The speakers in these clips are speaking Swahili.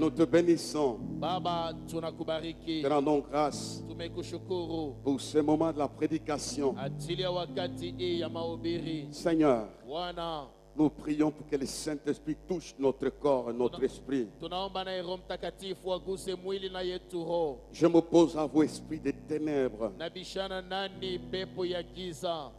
nous te bénissons. Baba, tunakubariki. Te rendons grâce Tumekushukuru pour ce moment de la prédication. ajili ya wakati hii ya mahubiri. Seigneur, Bwana, nous prions pour que le Saint-Esprit touche notre corps et notre esprit. tunaomba na Roho Mtakatifu aguse mwili na yetu roho. Je m'oppose à vous, esprit des ténèbres, Nabishana nani pepo ya giza,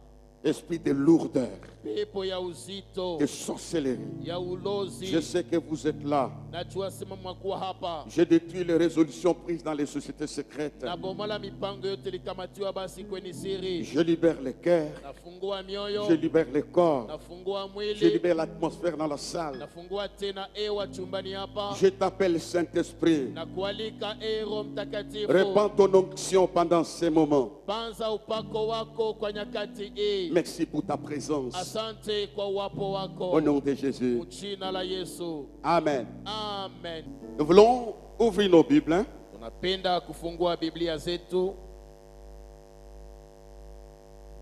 esprit de lourdeur, pepo ya uzito, de sorcellerie. ya ulozi. Je sais que vous êtes là. Najua simama kuwa hapa. Je détruis les résolutions prises dans les sociétés secrètes. Na bomola mipango yote likamatiwa basi kwenye siri. Je libère les cœurs. Nafungua mioyo. Je libère les corps. Nafungua mwili. Je libère l'atmosphère dans la salle. Nafungua tena ewa chumbani hapa. Je t'appelle Saint-Esprit. Na kualika Roho Mtakatifu. Répands ton onction pendant ces moments. Panza upako wako kwa nyakati hii. Merci pour ta présence. Asante kwa uwapo wako. Au nom de Jésus. Jina la Yesu. Amen. Amen. Nous voulons ouvrir nos Bibles. Hein? Tunapenda kufungua Biblia zetu.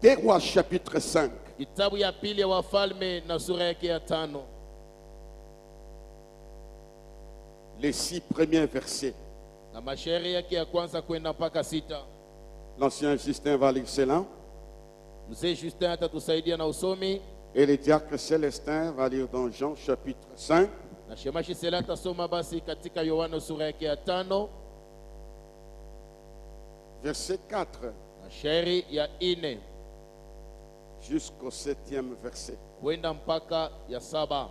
Des Rois chapitre 5. Kitabu ya pili ya Wafalme na sura yake ya 5. Les 6 premiers versets. Na mashairi yake ya kwanza kwenda mpaka 6. L'ancien Justin va lire cela. Mzee Justin atatusaidia na usomi. Et le diacre Célestin va lire dans Jean chapitre 5. Na shemashi Sela atasoma basi katika Yohana sura yake ya 5. Verset 4 Na shairi ya 4 jusqu'au 7e verset. kwenda mpaka ya 7.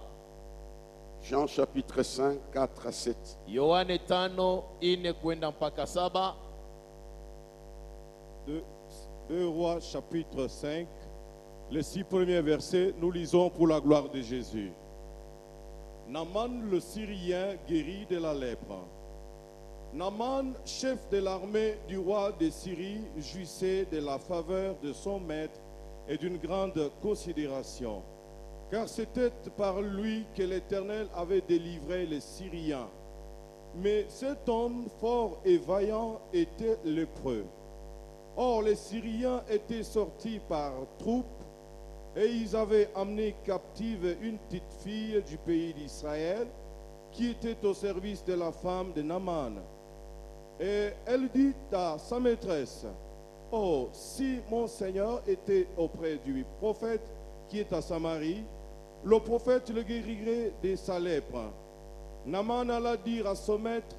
Jean chapitre 5, 4 à 7. Yohane 5, 4 kwenda mpaka 7. Deux Rois chapitre 5, les 6 premiers versets, nous lisons pour la gloire de Jésus. Naaman le Syrien guéri de la lèpre. Naaman, chef de l'armée du roi de Syrie, jouissait de la faveur de son maître et d'une grande considération, car c'était par lui que l'Éternel avait délivré les Syriens. Mais cet homme fort et vaillant était lépreux. Or, les Syriens étaient sortis par troupes et ils avaient amené captive une petite fille du pays d'Israël qui était au service de la femme de Naaman. Et elle dit à sa maîtresse, « Oh, si mon Seigneur était auprès du prophète qui est à Samarie, le prophète le guérirait de sa lèpre. » Naaman alla dire à son maître,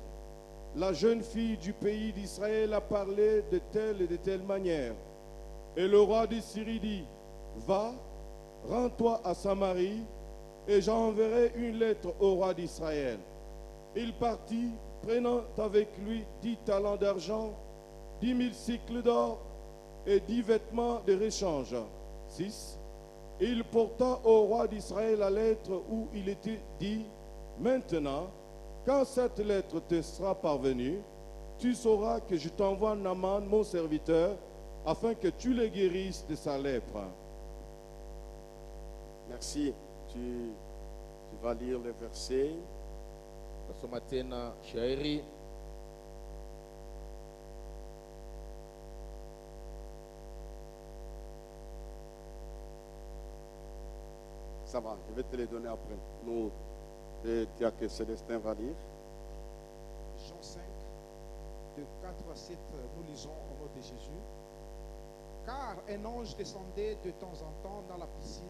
la jeune fille du pays d'Israël a parlé de telle et de telle manière. Et le roi de Syrie dit, va, rends-toi à Samarie, et j'enverrai une lettre au roi d'Israël. Il partit, prenant avec lui 10 talents d'argent, 10 000 cycles d'or et 10 vêtements de rechange. 6. Il porta au roi d'Israël la lettre où il était dit, maintenant, quand cette lettre te sera parvenue, tu sauras que je t'envoie Naaman, mon serviteur, afin que tu le guérisses de sa lèpre. Merci. Tu vas lire les versets. Tasoma tena shairi. Ça va, je vais te les donner après. Nous, le diacre Célestin va lire. Jean 5, de 4 à 7, nous lisons au nom de Jésus. Car un ange descendait de temps en temps dans la piscine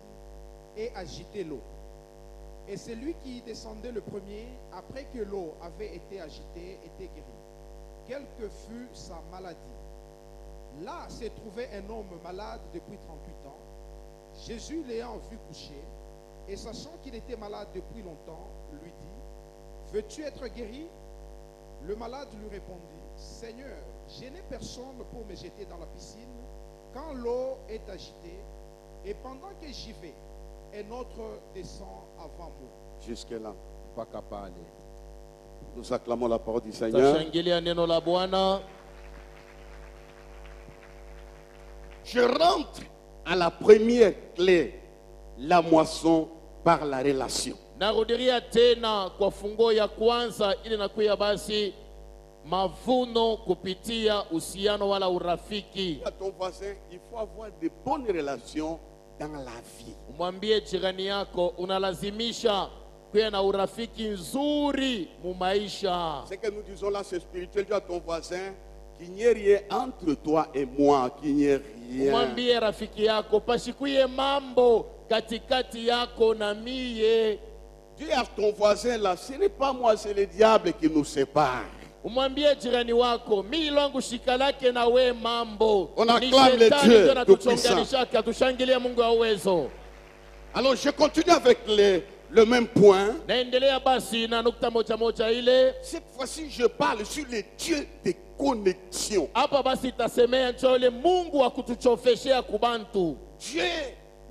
et agitait l'eau. Et celui qui descendait le premier, après que l'eau avait été agitée, était guéri, quelle que fût sa maladie. Là se trouvait un homme malade depuis 38 ans. Jésus l'ayant vu coucher, et sachant qu'il était malade depuis longtemps, lui dit, veux-tu être guéri? Le malade lui répondit, Seigneur, je n'ai personne pour me jeter dans la piscine quand l'eau est agitée, et pendant que j'y vais, un autre descend avant moi. Jusque-là. Mpaka pale. Nous acclamons la parole du Seigneur. Tashangilia neno la Bwana. Je rentre à la première clé, la moisson par la relation. Narudiria tena kwa fungo ya kwanza ili nakuya basi mavuno kupitia uhusiano wala urafiki. À ton voisin, il faut avoir de bonnes relations dans la vie. Umwambie jirani yako unalazimisha kuwe na urafiki nzuri mu maisha. Ce que nous disons là, c'est spirituel. Dis à ton voisin qu'il n'y ait rien entre toi et moi, qu'il n'y ait rien. Mwambie rafiki yako pasikuye mambo katikati yako na mie. Dis à ton voisin là, ce n'est pas moi, c'est le diable qui nous sépare. Umwambie jirani wako, mimi longu shika lake na we mambo. On acclame le Dieu tout-puissant. Tushangilie Mungu wa uwezo. Alors je continue avec le même point. Naendelea basi na nukta moja moja ile. Cette fois-ci, je parle sur le Dieu des connexions. Hapa basi tasemea njole Mungu wa kutuchofeshea kubantu. Dieu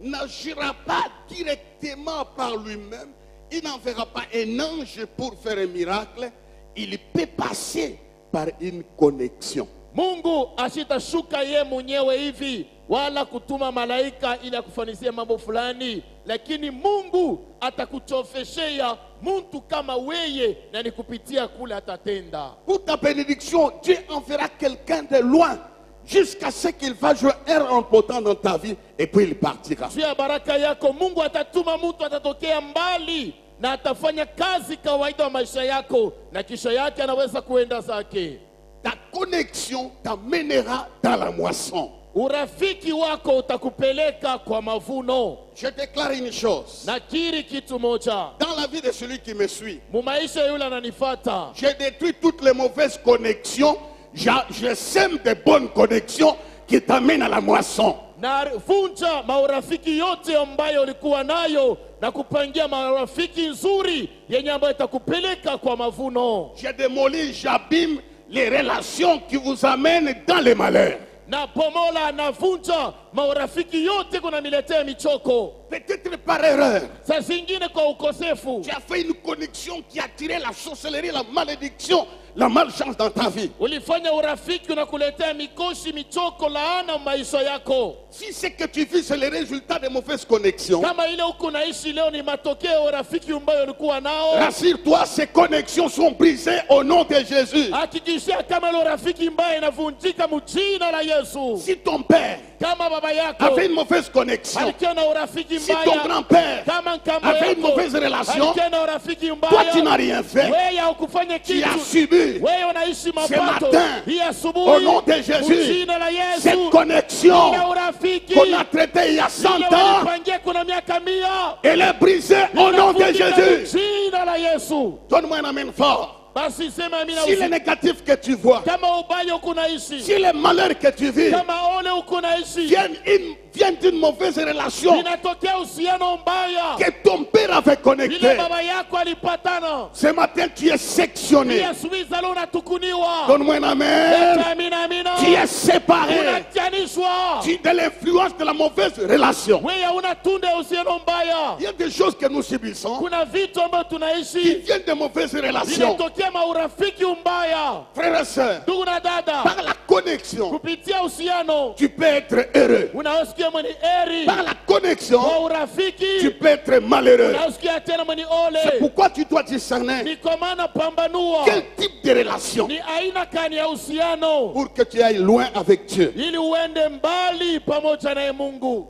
n'agira pas directement par lui-même. Il n'enverra pas un ange pour faire un miracle. Il peut passer par une connexion. Mungu asitashuka ye mwenyewe hivi wala kutuma malaika ili akufanisia mambo fulani, lakini Mungu atakuchofeshea mtu kama weye na ni kupitia kule atatenda. Pour ta bénédiction, Dieu enverra quelqu'un de loin jusqu'à ce qu'il va jouer un rôle important dans ta vie et puis il partira. Juu ya baraka yako Mungu atatuma mtu atatokea mbali na atafanya kazi kawaida wa maisha yako na kisha yake anaweza kuenda zake. Ta connexion t'amènera dans la moisson. Urafiki wako utakupeleka kwa mavuno. Je déclare une chose. Nakiri kitu moja. Dans la vie de celui qui me suit, Mu maisha yule ananifuata. j'ai détruit toutes les mauvaises connexions. Je sème des bonnes connexions qui t'amènent à la moisson. Na vunja maurafiki yote ambayo ulikuwa nayo na kupangia marafiki nzuri yenye ambayo itakupeleka kwa mavuno. J'ai démoli, j'abîme les relations qui vous amènent dans les malheurs. Na pomola na vunja maurafiki yote kunaniletea michoko. Peut-être par erreur. Saa zingine kwa ukosefu. Tu as fait une connexion qui a tiré la sorcellerie, la malédiction, la malchance dans ta vie. Ulifanya urafiki unakuletea mikoshi, michoko, laana maisha yako. Si ce que tu vis c'est le résultat de mauvaises connexions, Kama ile uko naishi leo ni matokeo urafiki ambayo ulikuwa nao. rassure-toi, ces connexions sont brisées au nom de Jésus. Hakikisha kama ile urafiki mbaya inavunjika mjina la Yesu. Si ton père Kama baba yako avait une mauvaise connexion, alikuwa na urafiki si ton mbaya, grand-père kama nkambo avait une yako mauvaise relation, alikuwa na urafiki toi mbaya, tu n'as rien fait, wewe haukufanya tu kitu, as subi. wewe unaishi mapato. matin, Hii asubuhi Au nom de Jésus, mjina la Yesu, cette connexion ile urafiki qu'on a traitée il y a 100 ile ans, walipangia kuna miaka 100, elle est brisée au nom de inavunjika Jésus. mjina la Yesu. Donne-moi un amen fort. Basi sema amina. Si les négatifs que tu vois, Kama ubaya uko naishi, si les malheurs que tu vis kama ole uko naishi, viennent d'une mauvaise relation inatokea uhusiano mbaya que ton père avait ile connecté, baba yako alipatana, ce matin tu es sectionné. hii asubuhi zalo unatukuniwa. Donne-moi un amen. Amina, amina. Tu es séparé Unatanishwa. de l'influence de la mauvaise relation. Wewe unatunda uhusiano mbaya. Il y a des choses que nous subissons Kuna vitu ambavyo qui tunaishi viennent de mauvaises relations. vinatokea maurafiki mbaya. Frères et sœurs, Ndugu na dada, par la connexion, kupitia uhusiano tu peux être heureux. unasikia mwenye eri, Par la connexion, kwa tu urafiki peux être malheureux. unasikia tena mwenye C'est ole. pourquoi tu dois discerner Ni kwa maana pambanua quel type de relation ni aina gani ya uhusiano pour que tu ailles loin avec Dieu. ili uende mbali pamoja naye Mungu.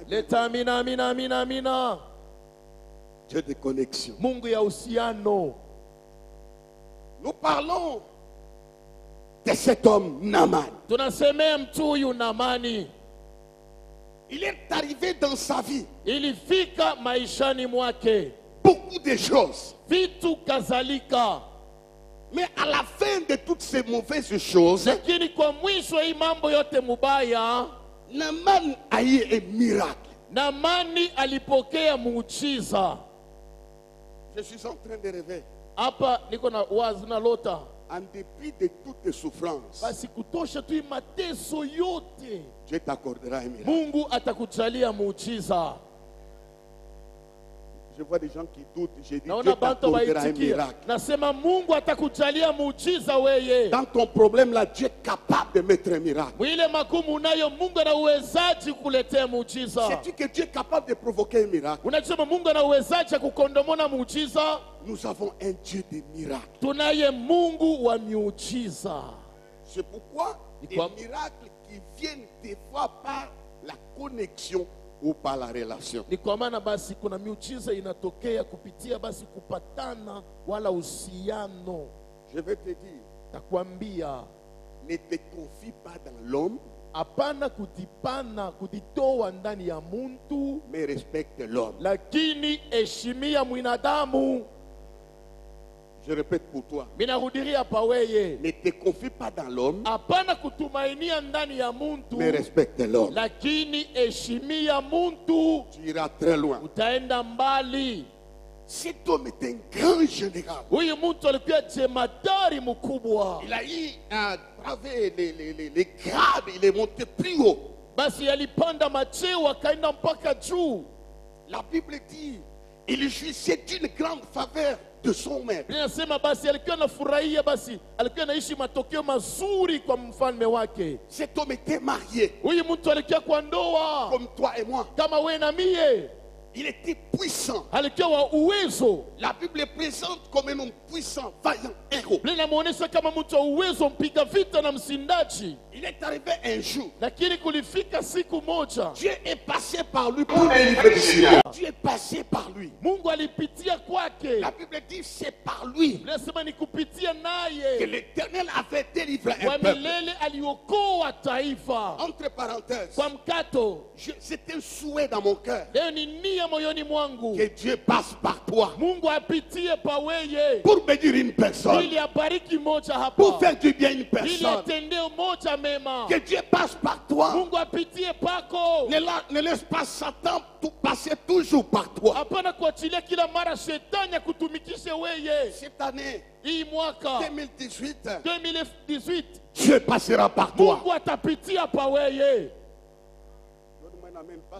Leta amina, amina, amina, amina. Dieu de connexion. Mungu ya uhusiano. Nous parlons de cet homme Naaman. Tunasemea mtu huyu Naamani. Il est arrivé dans sa vie Ilifika maishani mwake beaucoup de choses. vitu kadhalika, Mais à la fin de toutes ces mauvaises choses, lakini kwa mwisho hii mambo yote mubaya, Naaman a eu un miracle. Naamani alipokea muujiza. Je suis en train de rêver. Hapa niko na wazi na lota. En dépit de toutes tes souffrances, Basi kutosha tu hii mateso yote, Dieu t'accordera un miracle. Mungu atakujalia muujiza. Je vois des gens qui doutent. J'ai dit Dieu Naona bantu t'accordera un waitikia. miracle. Nasema Mungu atakujalia muujiza weye. Dans ton problème là, Dieu est capable de mettre un miracle. Mwile magumu unayo, Mungu ana uwezaji kukuletea muujiza. Sais-tu que Dieu est capable de provoquer un miracle? Unasema Mungu ana uwezaji kukondomona muujiza. Nous avons un Dieu de miracles. Tunaye Mungu wa miujiza. C'est pourquoi Ni des kwa- miracles qui viennent des fois par la connexion ou par la relation. Ni kwa maana basi kuna miujiza inatokea kupitia basi kupatana wala uhusiano. Je vais te dire, Takwambia, ne te confie pas dans l'homme, hapana kujitoa ndani ya muntu, mais respecte l'homme. lakini heshimia mwinadamu. Je répète pour toi, Minarudiria pa weye, ne te confie pas dans l'homme, hapana kutumainia ndani ya muntu, mais respecte l'homme. lakini heshimia muntu, Tu iras très loin. utaenda mbali. Cet homme est un grand général. Huyu mtu alikuwa jemadari mkubwa, Il a eu à travers les grades, il est monté plus haut. basi alipanda macheo akaenda mpaka juu. La Bible dit, il jouissait d'une grande faveur de son maître. Ninasema basi alikuwa anafurahia, basi alikuwa anaishi matokeo mazuri kwa mfalme wake. Cet homme était marié, Huyu mtu alikuwa kwa ndoa comme toi et moi. kama we na mie, Il était puissant. alikuwa wa uwezo. La Bible est présente comme un homme puissant, vaillant, héros. Linamuonesha kama mtu wa uwezo, mpiga vita na msindaji. Il est arrivé un jour. Lakini kulifika siku moja, Dieu est passé par lui pour délivrer les Syriens. Dieu est passé par lui. Mungu alipitia kwake. La Bible dit c'est par lui Nasema ni kupitia que naye l'Éternel avait délivré wa un peuple. milele aliokoa taifa. Entre parenthèses, Kwa mkato, c'est un souhait dans mon cœur leo ni nia moyoni mwangu, que Dieu passe par toi Mungu apitie pa weye pour bénir une personne, ili abariki moja pour hapa, faire du bien à une ili personne. atendee moja mema. Que Dieu passe par toi. Mungu apitie pako, Ne laisse pas Satan passer toujours par toi. hapana kuachilia kila mara shetani akutumikishe weye. Cette année Hii mwaka 2018, 2018 Dieu passera par toi. Mungu atapitia pa weye.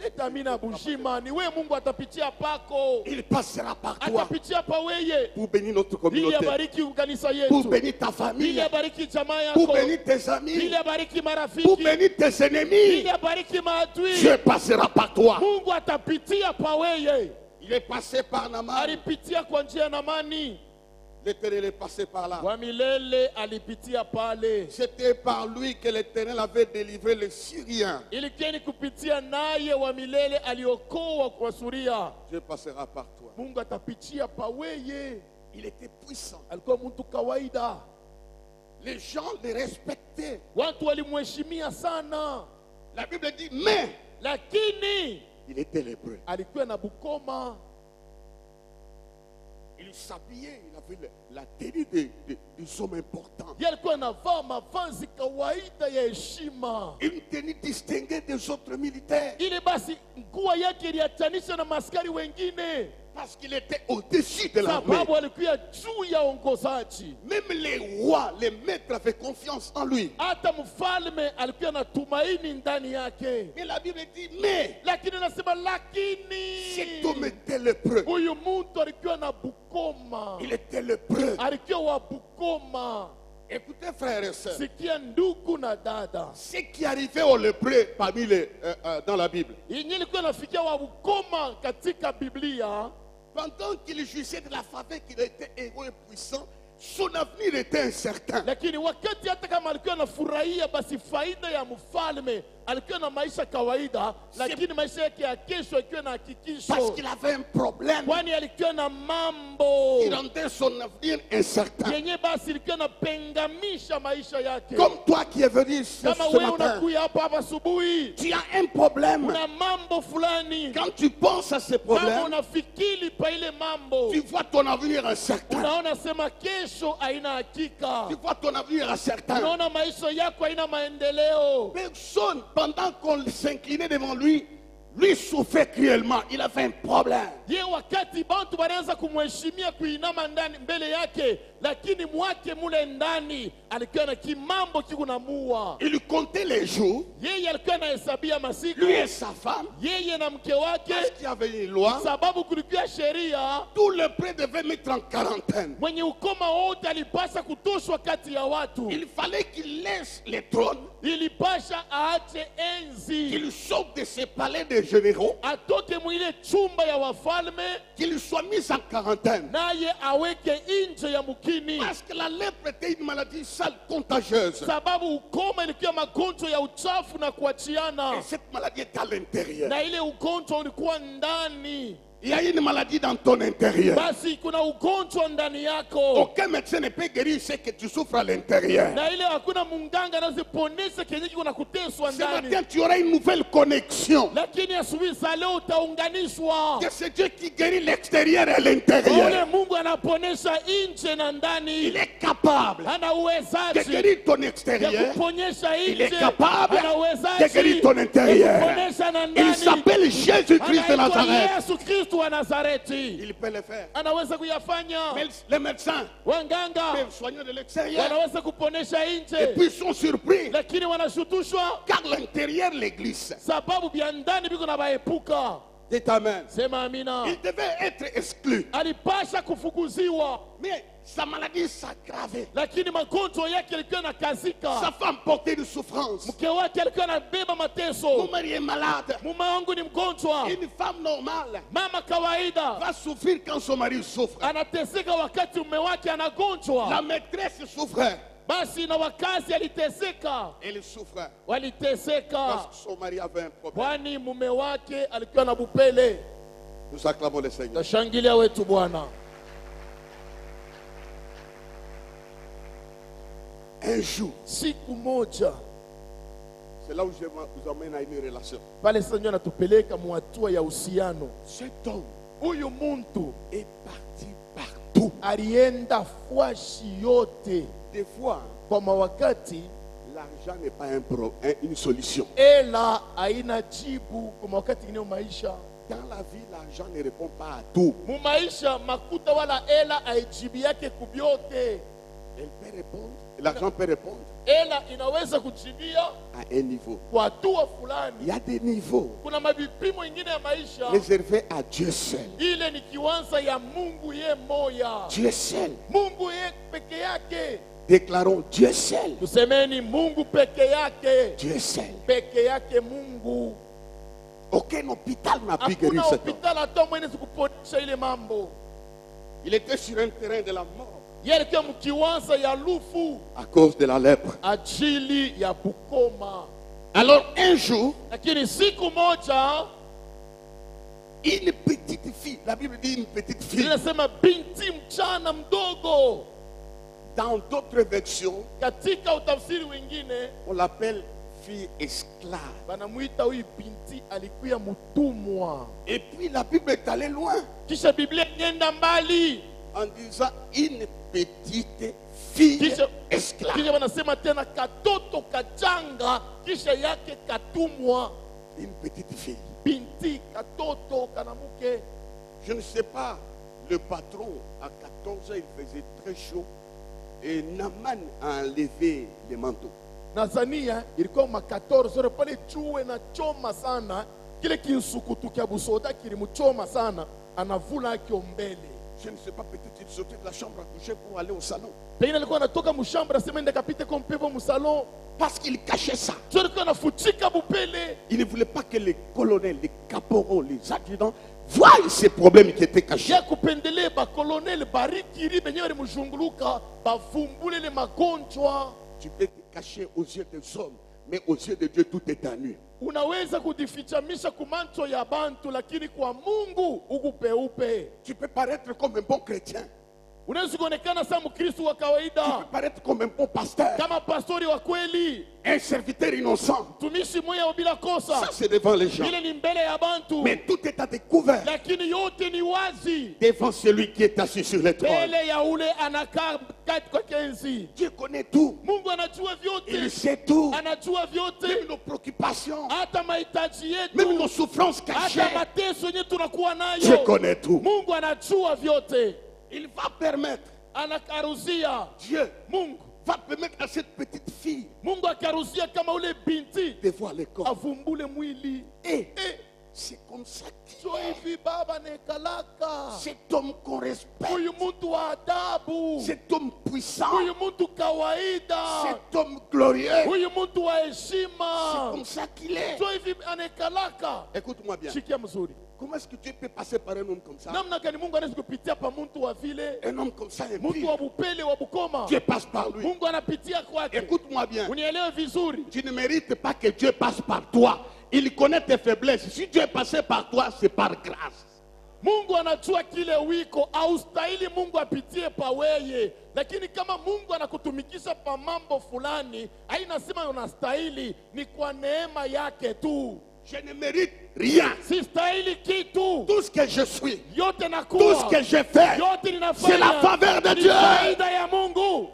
Leta mina bushima, ni we Mungu atapitia pako, Il passera par toi atapitia pa weye pour bénir notre ili communauté, abariki kanisa pour yetu, bénir ta ili famille, abariki jamaa pour yako, bénir tes amis, ili abariki pour marafiki, bénir tes ennemis. ili abariki maadui. Dieu passera par toi. Mungu atapitia pa weye. Il est passé par Naaman. Alipitia kwa njia ya Naamani, L'Éternel est passé par là. wa milele alipitia pale. C'était par lui que l'Éternel avait délivré les Syriens. Ilikuwa ni kupitia naye wa milele aliokoa kwa Suria. Dieu passera par toi. Mungu atapitia pa weye. Il était puissant. Alikuwa mtu kawaida, Les gens le respectaient. watu walimheshimia sana, La Bible dit, mais lakini il était lépreux. alikuwa na bukoma. Il s'habillait, il avait la tenue des hommes importants. Yeye alikuwa anavaa mavazi kawaida ya heshima, Une tenue distinguée des autres militaires. ili basi nguo yake iliachanisha na maskari wengine, Parce qu'il était au-dessus de l'armée. sababu alikuwa juu ya ongozaji. Même les rois, les maîtres avaient confiance en lui. Hata mfalme alikuwa na tumaini ndani yake. Mais la Bible dit, mais Lakini nasema cet homme lakini était lépreux. huyu mtu alikuwa na bukoma, Il était lépreux. alikuwa wa bukoma. Écoutez, frères et sœurs, Sikia ndugu na dada, ce qui arrivait aux lépreux dans la Bible, yenye ilikuwa nafikia wa bukoma katika Biblia, pendant qu'il jouissait de la faveur, qu'il était héros et puissant, son avenir était incertain. lakini wakati hata kama alikuwa anafurahia basi faida ya mfalme, alikuwa na maisha kawaida, lakini maisha yake ya kesho alikuwa na Parce hakikisho, qu'il avait un problème kwani alikuwa na mambo qui rendait son avenir incertain. yenye basi ilikuwa napengamisha maisha yake. Comme toi qui es venu Kama ce wewe matin, unakuya hapa asubuhi, tu as un problème. una mambo fulani, Quand tu penses à ce kama problème, unafikiri pa ile mambo, tu vois ton avenir incertain. unaona sema kesho haina hakika, Tu vois ton avenir incertain. unaona maisha yako haina maendeleo. Personne, pendant qu'on s'inclinait devant lui, lui souffrait cruellement. Il avait un problème. Ye wakati bantu wanaanza kumheshimia kuinama ndani mbele yake, lakini mwake mule ndani alikuwa na kimambo kikunamua. Il comptait les jours, Yeye alikuwa anahesabia masiku, lui et sa femme, yeye na mke wake, parce qu'il y avait une loi. sababu kulikuwa sheria. Tout le prêt devait mettre en quarantaine. Mwenye ukoma wote alipasa kutoshwa kati ya watu, Il fallait qu'il laisse les trônes, ilipasha aache enzi, qu'il sorte de ses palais de généraux, atoke mwile chumba ya wafalme, qu'il soit mis en quarantaine. naye aweke nje ya mke ukimwi. Parce que la lèpre était une maladie sale, contagieuse. Sababu ukoma ilikuwa magonjwa ya uchafu na kuachiana. Et cette maladie est à l'intérieur. Na ile ugonjwa ulikuwa ndani. Il y a une maladie dans ton intérieur. Basi kuna ugonjwa ndani yako. Aucun médecin ne peut guérir ce que tu souffres à l'intérieur. Na ile hakuna munganga anaziponesha kenye kiko na kuteswa Ce ndani. matin, tu auras une nouvelle connexion. Lakini asubuhi za leo utaunganishwa. Que c'est Dieu qui guérit l'extérieur et l'intérieur. Ule Mungu anaponesha nje na ndani. Il est capable Ana de uwezaji guérir ton ya extérieur. kuponyesha Il est nje. capable Ana de uwezaji guérir ton ya intérieur. kuponesha na Il ndani. s'appelle Jésus-Christ de Anaitwa Nazareth. Yesu Kristo wa Nazareti. Il peut le faire. Anaweza kuyafanya. Mais les médecins Wanganga peuvent soigner de l'extérieur. wanaweza kuponesha Et nje, puis ils sont surpris. lakini wanashutushwa Car l'intérieur les glisse. sababu vya ndani biko na baepuka. Dites Amen. Sema amina. Il devait être exclu. Alipasha kufukuziwa, Mais sa maladie s'aggravait. lakini magonjwa yake yalikuwa Sa nakazika. femme portait une souffrance. Mke wake alikuwa anabeba Mon mateso. mari est malade. Mume wangu ni mgonjwa. Une femme normale Mama kawaida va souffrir quand son mari souffre. anateseka wakati mume wake La anagonjwa. maîtresse souffrait. Basi na wakazi aliteseka, Elle souffrait waliteseka parce que son mari avait un problème. kwani mume wake alikuwa na bupele. Nous acclamons le Seigneur. Tashangilia wetu Bwana. Un jour, Siku moja c'est là où je vous emmène à une relation. pale sasa ndio anatupeleka muhatua ya uhusiano. Cet homme Huyu muntu est parti partout. alienda fwashi yote, Des fois, kwa mawakati l'argent n'est pas une solution. ela haina jibu. Kwa mawakati ingine maisha, Dans la vie, l'argent ne répond pas à tout. mu maisha makuta wala ela haijibi yake kubyote. Elle peut répondre, l'argent peut répondre Ela inaweza kujibia à un niveau. kwa hatua Il fulani. y a des niveaux Kuna mavipimo ingine ya maisha, réservés à Dieu seul. ile ni kiwanza ya Mungu ye moya, Dieu seul. Mungu ye peke yake. Déclarons Dieu seul. Tusemeni Mungu peke yake, Dieu seul. peke yake Mungu. Aucun hôpital n'a pu Hakuna guérir cet homme. hospitali hata mwenye kuponesha ile mambo. Il était sur un terrain de la mort Yeye alikuwa mkiwanza ya lufu à cause de la lèpre. ajili ya bukoma. Alors un jour, Lakini siku moja, une petite fille, la Bible dit une petite fille, inasema binti mchana mdogo. dans d'autres versions, Katika utafsiri wengine on l'appelle fille esclave. banamuita huyu binti alikuwa mtumwa. Et puis la Bible est allée loin Kisha Biblia ienda mbali, en disant une petite fille kisha esclave. wanasema tena katoto kachanga, kisha yake katumwa. Une petite fille. Binti katoto kanamuke. Je ne sais pas, le patron, à 14 ans, il faisait très chaud. Et Naaman a enlevé les manteaux. Nazania ilikuwa ma 14 heures pale, chuwe na choma sana, kile kinsukutu kya busoda kilimuchoma sana, anavula akio mbele. Je ne sais pas, peut-être il sortait de la chambre à coucher pour aller au salon. Pengine alikuwa anatoka mushamba asema ende kapite kwa mpepo musalon, Parce qu'il cachait ça. so alikuwa anafuchika bupele. Il ne voulait pas que les colonels, les caporaux, les adjudants voient ces problèmes qui étaient cachés. Ya kupendelea ba colonel barikiri benye bali muzhunguluka bavumbule le magonjwa. Tu peux te cacher aux yeux des hommes, mais aux yeux de Dieu, tout est à nu. Unaweza kujifichamisha kumancho ya bantu, lakini kwa Mungu ukupeupe. Tu peux paraître comme un bon chrétien. Unaweza kuonekana sa Mkristo wa Tu kawaida, peux paraître comme un bon pasteur. kama pastori wa kweli, Un serviteur innocent. mtumishi moya bila Ça, kosa. c'est devant les gens. Ile ni mbele ya bantu, Mais tout est à découvert lakini yote ni wazi devant celui qui est assis sur le trône. mbele ya ule anakaa kati kwa kenzi. Dieu connaît tout. Mungu anajua Il vyote, sait tout. anajua Même vyote, nos préoccupations, hata mahitaji même yetu, nos souffrances cachées. hata mateso yenye tunakuwa Dieu nayo. connaît tout. Mungu anajua vyote, Il va permettre, anakaruzia. Dieu Mungu va permettre à cette petite fille Mungu akaruzia kama ule binti de voir le corps. avumbule mwili. Et C'est comme ça qu'il so est. hivi baba nekalaka. Cet homme qu'on respecte. Huyu mtu wa adabu, Cet homme puissant. huyu mtu kawaida, Cet homme glorieux. huyu mtu wa C'est heshima, comme ça qu'il est. so hivi anekalaka. Écoute-moi bien. Shikia mzuri, Comment est-ce que Dieu peut passer par un homme comme ça? namna gani Mungu anaweza kupitia pa mtu wa vile, Un homme comme ça est mtu pire. wa bupele wa bukoma, Dieu passe par lui. Mungu anapitia kwake. Écoute-moi bien. Unielewe vizuri, Tu ne mérites pas que Dieu passe par toi. Il connaît tes faiblesses. Si Dieu est passé par toi, c'est par grâce. Mungu anajua kile wiko, haustahili Mungu apitie pa weye, lakini kama Mungu anakutumikisha pa mambo fulani, hainasema unastahili, ni kwa neema yake tu. Je ne mérite rien. Sistahili kitu, Tout ce que je suis, yote tout nakuwa, ce que je fais, yote ninafanya, c'est la faveur de ni Dieu. faida ya Mungu,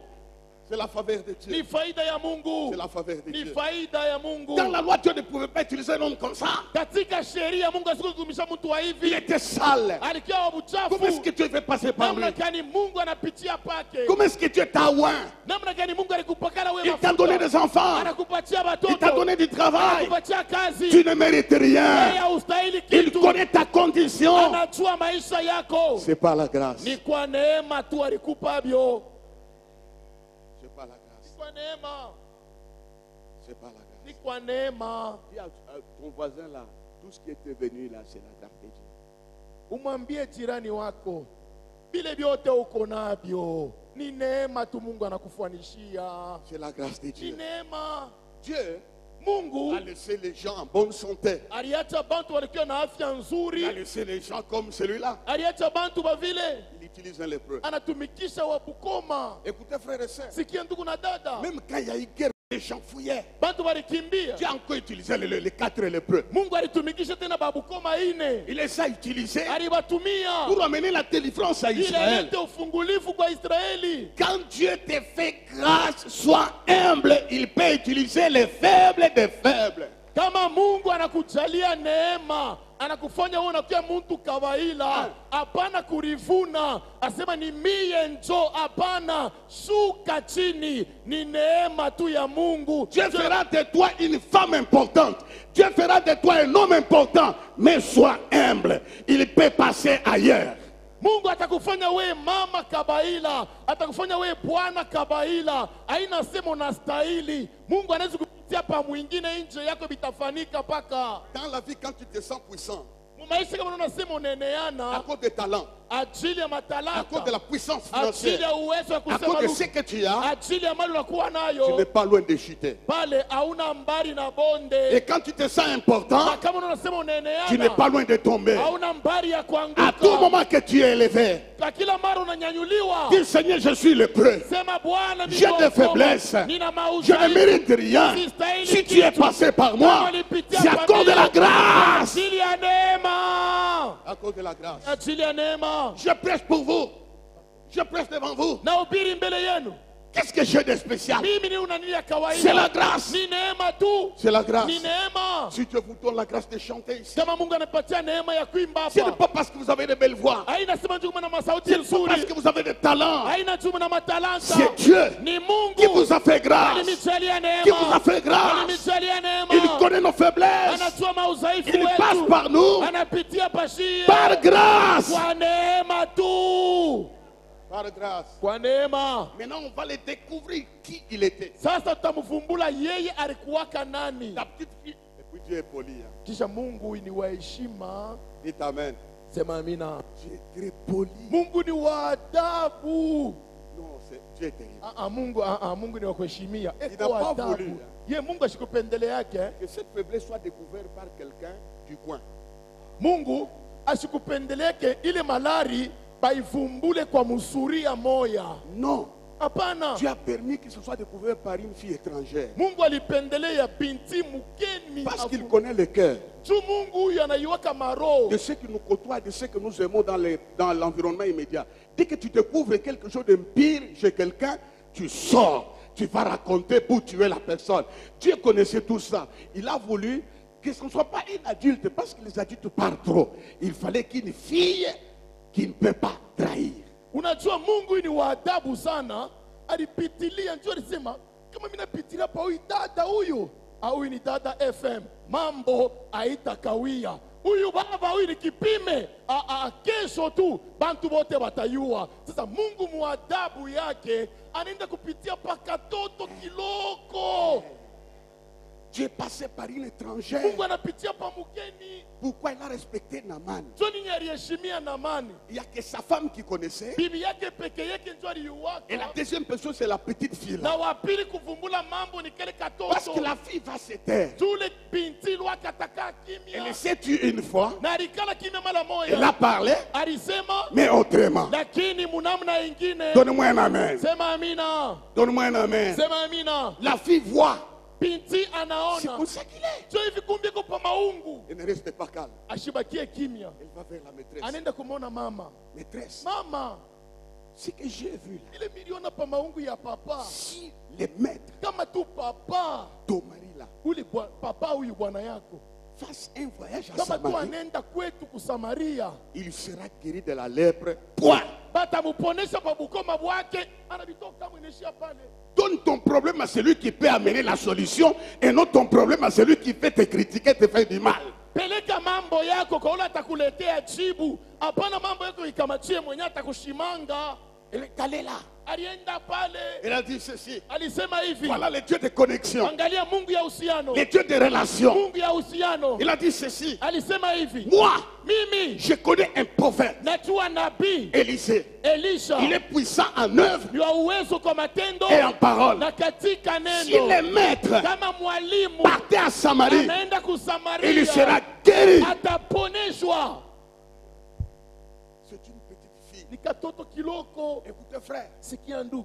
C'est la faveur de Dieu. ni faida ya Mungu, C'est la faveur de ni Dieu. faida ya Mungu. Dans la loi, Dieu ne pouvait pas utiliser un homme comme ça. Katika sheria Mungu asikutumisha mtu wa Il hivi, était sale. alikuwa wa Comment est-ce buchafu. que Dieu fait passer par lui? Namna gani Mungu anapitia pake, Comment est-ce que Dieu t'a oint? namna gani Mungu alikupakala wewe Il t'a donné des enfants. anakupatia Il t'a watoto, donné du travail. anakupatia kazi. Tu ne mérites Yeye rien. haustahili Il kitu, connaît ta condition. anajua maisha yako, C'est par la grâce. ni kwa neema tu alikupavyo, C'est par la grâce. ni kwa neema, C'est par la grâce. ni kwa neema. Dis à ton voisin là, tout ce qui est venu là, c'est la grâce de Dieu. Umwambie jirani wako, vile vyote uko navyo ni neema tu, Mungu anakufanishia, C'est la grâce de ni Dieu. neema. Dieu Mungu a laissé les gens en bonne santé. aliacha bantu walikuwa na afya Il a nzuri, laissé les gens comme celui-là. aliacha bantu bavile, Il utilise un lépreux. anatumikisha wabukoma. Écoutez, frères et sœurs, Sikia ndugu na dada, même quand il y a eu guerre, les gens fouillaient. bantu walikimbia, Dieu a encore utilisé les 4 lépreux. Mungu alitumikisha tena babukoma ine, Il les a utilisés alibatumia pour amener la délivrance à ili Israël. alete ufungulifu kwa Israeli. Quand Dieu te fait grâce, sois humble. Il peut utiliser les faibles des faibles. Kama Mungu anakujalia neema, anakufanya wewe unakuwa mtu kawaida, hapana kurivuna, asema ni mie njo, hapana, shuka chini, ni neema tu ya Mungu. Dieu fera de toi une femme importante. Dieu fera de toi un homme important. Mais sois humble. Il peut passer ailleurs. Mungu atakufanya wewe mama kabaila, atakufanya wewe bwana kabaila, haina sema unastahili. Mungu anaweza kupitia pa mwingine nje yako bitafanika paka. Dans la vie, quand tu te sens puissant, Mumaisha kama unasema à uneneana, cause de talent, ajili ya à cause de matalanta, la puissance ajili financière, ya uwezo wa à kusema cause de ce lugha, que tu as, ajili ya mali unakuwa tu nayo, n'es pas loin de chuter. pale hauna mbari na Et bonde. quand tu te sens important, Na kama unasema tu n'es uneneana, pas loin de tomber. hauna mbari ya À tout kuanguka. moment que tu es élevé, Kwa kila mara unanyanyuliwa, dis Seigneur, je suis le preux. sema Bwana, J'ai des faiblesses. nina Je ne maudhaifu. mérite rien. Si tu es passé par moi, c'est à cause de la grâce. ajili ya neema, À cause de la grâce. ajili ya neema. Je prêche pour vous. Je prêche devant vous. Nahubiri mbele yenu, Qu'est-ce que j'ai de spécial? mimi ni una nini ya C'est la kawaida, grâce. ni neema tu, C'est la grâce. ni neema. Si Dieu vous donne la grâce de chanter ici, Kama Mungu anapatia neema ya kuimba ce n'est hapa, pas parce que vous avez de belles voix. haina sema juma na masauti Ce n'est pas parce nzuri, que vous avez des talents. haina juma na matalanta, C'est Dieu ni qui Mungu vous a fait grâce. alimijalia Qui vous a neema, fait grâce. alimijalia Il neema. connaît nos faiblesses. Anajua maudhaifu Il passe wetu, par nous anapitia pashia par grâce. kwa neema tu, Par grâce. kwa neema. Maintenant, on va le découvrir qui il était. Sasa tutamvumbula yeye alikuwaka nani. La petite fille. Et puis Dieu est poli. Hein. Kisha Mungu ni wa heshima, Dites Amen. sema amina. Dieu est très poli. Mungu ni wa adabu. Non, Dieu est terrible. Mungu ni wa kuheshimia. Il Eko n'a pas adabu. voulu. Ye Mungu ashikupendele yake. Que cette faiblesse soit découverte par quelqu'un du coin. Mungu ashikupendeleke ile malari baivumbule kwa musuria moya. Non. Hapana. Dieu a permis que ce soit découvert par une fille étrangère. Mungu alipendelea binti mugeni. Parce qu'il connaît le cœur Juu Mungu huyu anaiwaka maroho de ceux qui nous côtoient, de ceux que nous aimons dans l'environnement immédiat. Dès que tu découvres quelque chose de pire chez quelqu'un, tu sors. Tu vas raconter pour tuer la personne. Dieu connaissait tout ça. Il a voulu que ce ne soit pas une adulte, parce que les adultes parlent trop. Il fallait qu'une fille qui ne peut pas trahir. Unajua Mungu ni wa adabu sana, alipitilia. Njoo alisema kama mimi napitilia pa huyu dada huyu, au ni dada FM, mambo haitakawia. huyu baba huyu ni kipime kesho tu bantu bote batayua. Sasa Mungu muadabu yake anaenda kupitia pakatoto kiloko. Dieu est passé par une étrangère. Mungu anapitia pa mugeni. Pourquoi il a respecté Naaman? Joni ni aliheshimia Naamani. Il n'y a que sa femme qui connaissait. Bibi yake peke yake ndio Et la aliuaka. deuxième personne, c'est la petite fille Na là. wa pili kuvumbula mambo ni kale Parce que katoto. la fille va se taire. Zule binti lwaka ataka Elle kimya. s'est tuée une fois. Na alikala kimya mara Elle a moja. parlé, Alisema mais autrement. lakini munamna ingine. Donne-moi un amen. Sema amina. Donne-moi un amen. Sema amina. La fille voit. Binti C'est anaona. comme ça qu'il est. Sio hivi kumbe kwa maungu. Elle ne reste pas calme. Ashibakie kimya. Elle va vers la maîtresse. Anaenda kumwona mama. Maîtresse, Mama, ce que j'ai vu là, ile miliona pa maungu ya papa. si les maîtres, Kama tu papa, ton mari là, papa huyu bwana yako. fasse un voyage à Kama tu Samarie, anaenda kwetu kusamaria. il sera guéri de la lèpre. Point. Batamuponesha pa bukoma bwake, anabitoka mweneshia pale. Donne ton problème à celui qui peut amener la solution et non ton problème à celui qui fait te critiquer, te faire du mal. Peleka mambo yako kwa ule atakuletea jibu. Hapana mambo yako ikamachie mwenye atakushimanga. Elle est allée là. Alienda pale. Elle a dit ceci. Alisema hivi. Voilà le Dieu de connexion, Angalia Mungu ya uhusiano. le Dieu de relation. Mungu ya uhusiano. Il a dit ceci. Alisema hivi. Moi, Mimi je connais un prophète, najua nabii Élisée. Elisha. Il est puissant en œuvre Ni wa uwezo kwa matendo et en parole. na katika Si les neno. maîtres Kama mwalimu partaient à Samarie, anaenda il y sera kusamaria, guéri. ataponeshwa. C'est une petite fille. Ni katoto kiloko. Écoutez frère, Sikia ndugu,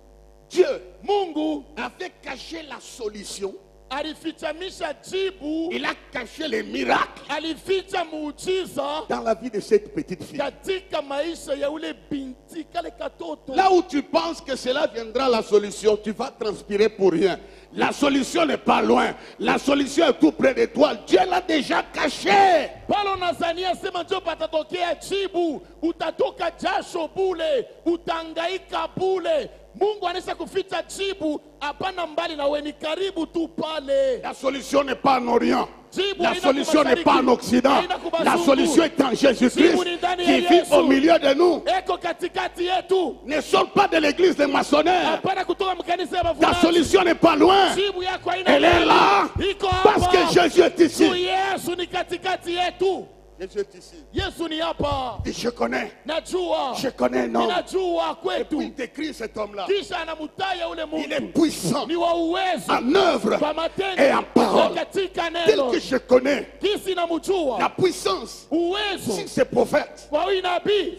Dieu Mungu avait caché la solution. alifichamisha jibu, Il a caché les miracles alificha muujiza dans la vie de cette petite fille. katika maisha ya ule binti kale katoto. Là où tu penses que cela viendra la solution, tu vas transpirer pour rien. La solution n'est pas loin. La solution est tout près de toi. Dieu l'a déjà caché. Pale unazania sema ndio patatokea jibu, utatoka jasho bule, utangaika bule. Mungu anaweza kuficha jibu, hapana mbali na wewe, ni karibu tu pale. La solution n'est pas en Orient. Jibu La haina solution n'est pas en kumashariki, Occident. haina La kubazungu. solution est en Jésus-Christ Jibu ni ndani qui ya vit Yesu. au milieu de nous. Eko katikati yetu, Ne sors pas de l'église des maçonnaires. hapana kutoka mkanisa ya Ta mavunaji. solution n'est pas loin. Jibu yako haina Elle est mbali. là. Iko Parce hapa. que Jésus est Tu ici. Yesu ni katikati yetu. Jésus est ici. Yesu ni hapa. Et je connais. Najua. Je connais un homme. Ninajua Et puis il kwetu. décrit cet homme-là. Kisha anamutaya ule Il est Mungu. puissant Ni wa uwezo. en œuvre Kwa matendo. et en parole. Na katika Tel neno. que je connais Kisi la namujua. puissance Uwezo. sur ces prophètes. Kwa huyu nabii.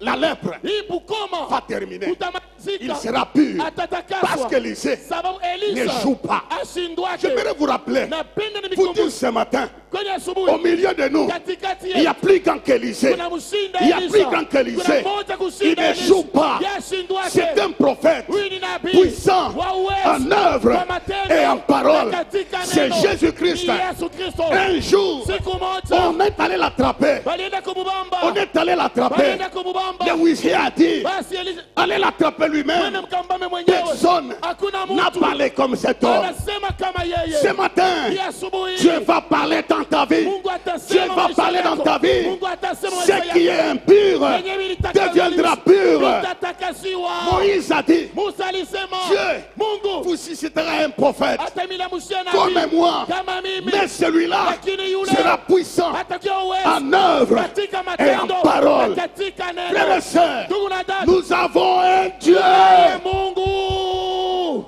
La lèpre Hii bukoma. va terminer. Il Utamalizika. sera pur. Parce Atatakaswa. qu'Élisée Sababu ne Elisa joue pas. ashindwake. J'aimerais vous rappeler, Napenda vous dire nimikumbushe ce matin, kwenye au asubuhi. milieu de nous, Katikati il y a yetu. plus grand qu'Élisée. Kuna mshinda Il y a Elisa. plus grand qu'Élisée. Kuna mmoja Il kushinda ne Elisa. joue pas. Yashindwake. C'est un prophète Huyu ni nabii puissant wa uwezo, en œuvre kwa matendo, et en parole. na katika C'est neno. Jésus-Christ. Ni Yesu Kristo. Un jour, Siku moja on est allé l'attraper. walienda kumubamba. On est allé l'attraper. Walienda kumubamba. Le huissier a dit, Basi Elisa allez l'attraper mwende lui-même. mkambame mwenyewe. Personne Hakuna n'a mtu parlé comme cet homme. anasema kama Ce yeye. matin, Ni asubuhi. Dieu va parler dans ta vie. Mungu atasema Dieu va maisha parler dans yako. ta vie. Mungu atasema maisha Ce qui yako. est impur Wenyewe litakazwa deviendra lisi. pur. Litatakasiwa. Moïse a dit, Musa alisema Dieu Mungu vous suscitera un prophète atamilamushia comme nabii moi. kama mimi, Mais celui-là lakini yule sera puissant atakiwa uwezo en œuvre katika et en matendo parole. na katika Frères neno. et sœurs, Ndugu na dada, nous avons un Dieu. tunaye Mungu,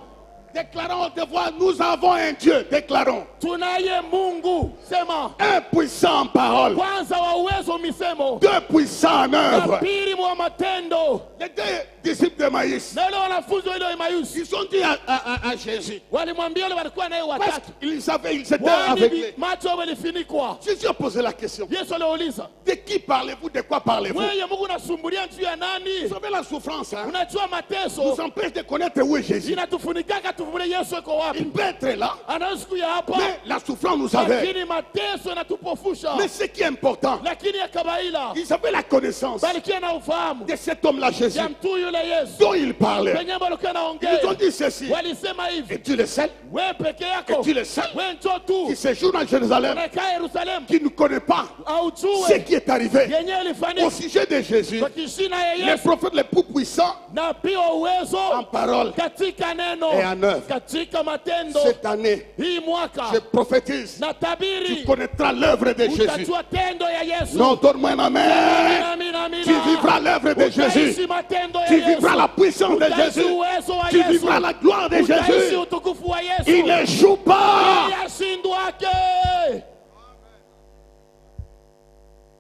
Déclarons de voix, nous avons un Dieu. Déclarons. tunaye Mungu. Sema Un puissant en parole, kwanza wa uwezo misemo, deux puissants en na œuvre. pili mwa matendo. Les deux disciples de Maïs, Na wale wanafunzi wa ile Emmaus ils ont dit à Jésus, walimwambia wale walikuwa naye parce watatu, qu'ils savaient, ils étaient kwani aveugles. macho yao yalifunikwa. Jésus a posé la question. Yesu aliuliza, De qui parlez-vous? De quoi parlez-vous? wewe Mungu unasumbulia juu ya Vous nani? savez, la souffrance hein, Unajua mateso nous empêche de connaître où est Jésus. inatufunikaka tuvumilie Yesu yuko wapi. Il peut être là, Anaweza kuja hapa, mais la souffrance nous avait. lakini mateso yanatupofusha. Mais ce qui est important, Lakini ya kawaida ils avaient la connaissance balikia na ufahamu de cet homme-là, Jésus. ya mtu yule yule Yesu dont il parlait. penye walikuwa Ils ont naongea dit ceci. walisema hivi, Es-tu le seul? wewe peke yako, Es-tu le seul wewe njoo tu qui séjourne à Jérusalem, unakaa Yerusalemu, qui ne connaît pas ce aujue qui est arrivé yenye au ilifanyika sujet de Jésus? kwa jina ya Les Yesu, prophètes les plus puissants na pia uwezo en parole katika neno et en œuvre. katika matendo. Cette année, Hii mwaka je prophétise, na tu tabiri connaîtras l'œuvre de Jésus. utajua tendo ya Yesu. Non, donne-moi un amen. Amina, amina. Tu vivras l'œuvre de Utaishi Jésus. matendo ya Tu Yesu. vivras la puissance de Utaishi Jésus. uwezo wa Tu Yesu. vivras la gloire de Utaishi Jésus. utukufu wa Yesu. Il ne joue pas. Yashindwake.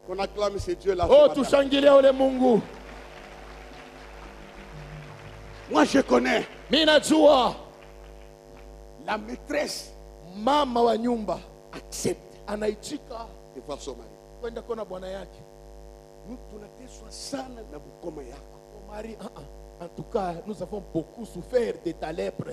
Qu'on acclame ce Dieu là. Oh, tushangilie ule Mungu. Moi je connais Mimi najua la maîtresse mama wa nyumba accepte anaichika de voir son mari. kwenda kuona bwana yake. Nous tunateswa sana na bukoma yako. Mon mari, en tout cas, nous avons beaucoup souffert de ta lèpre.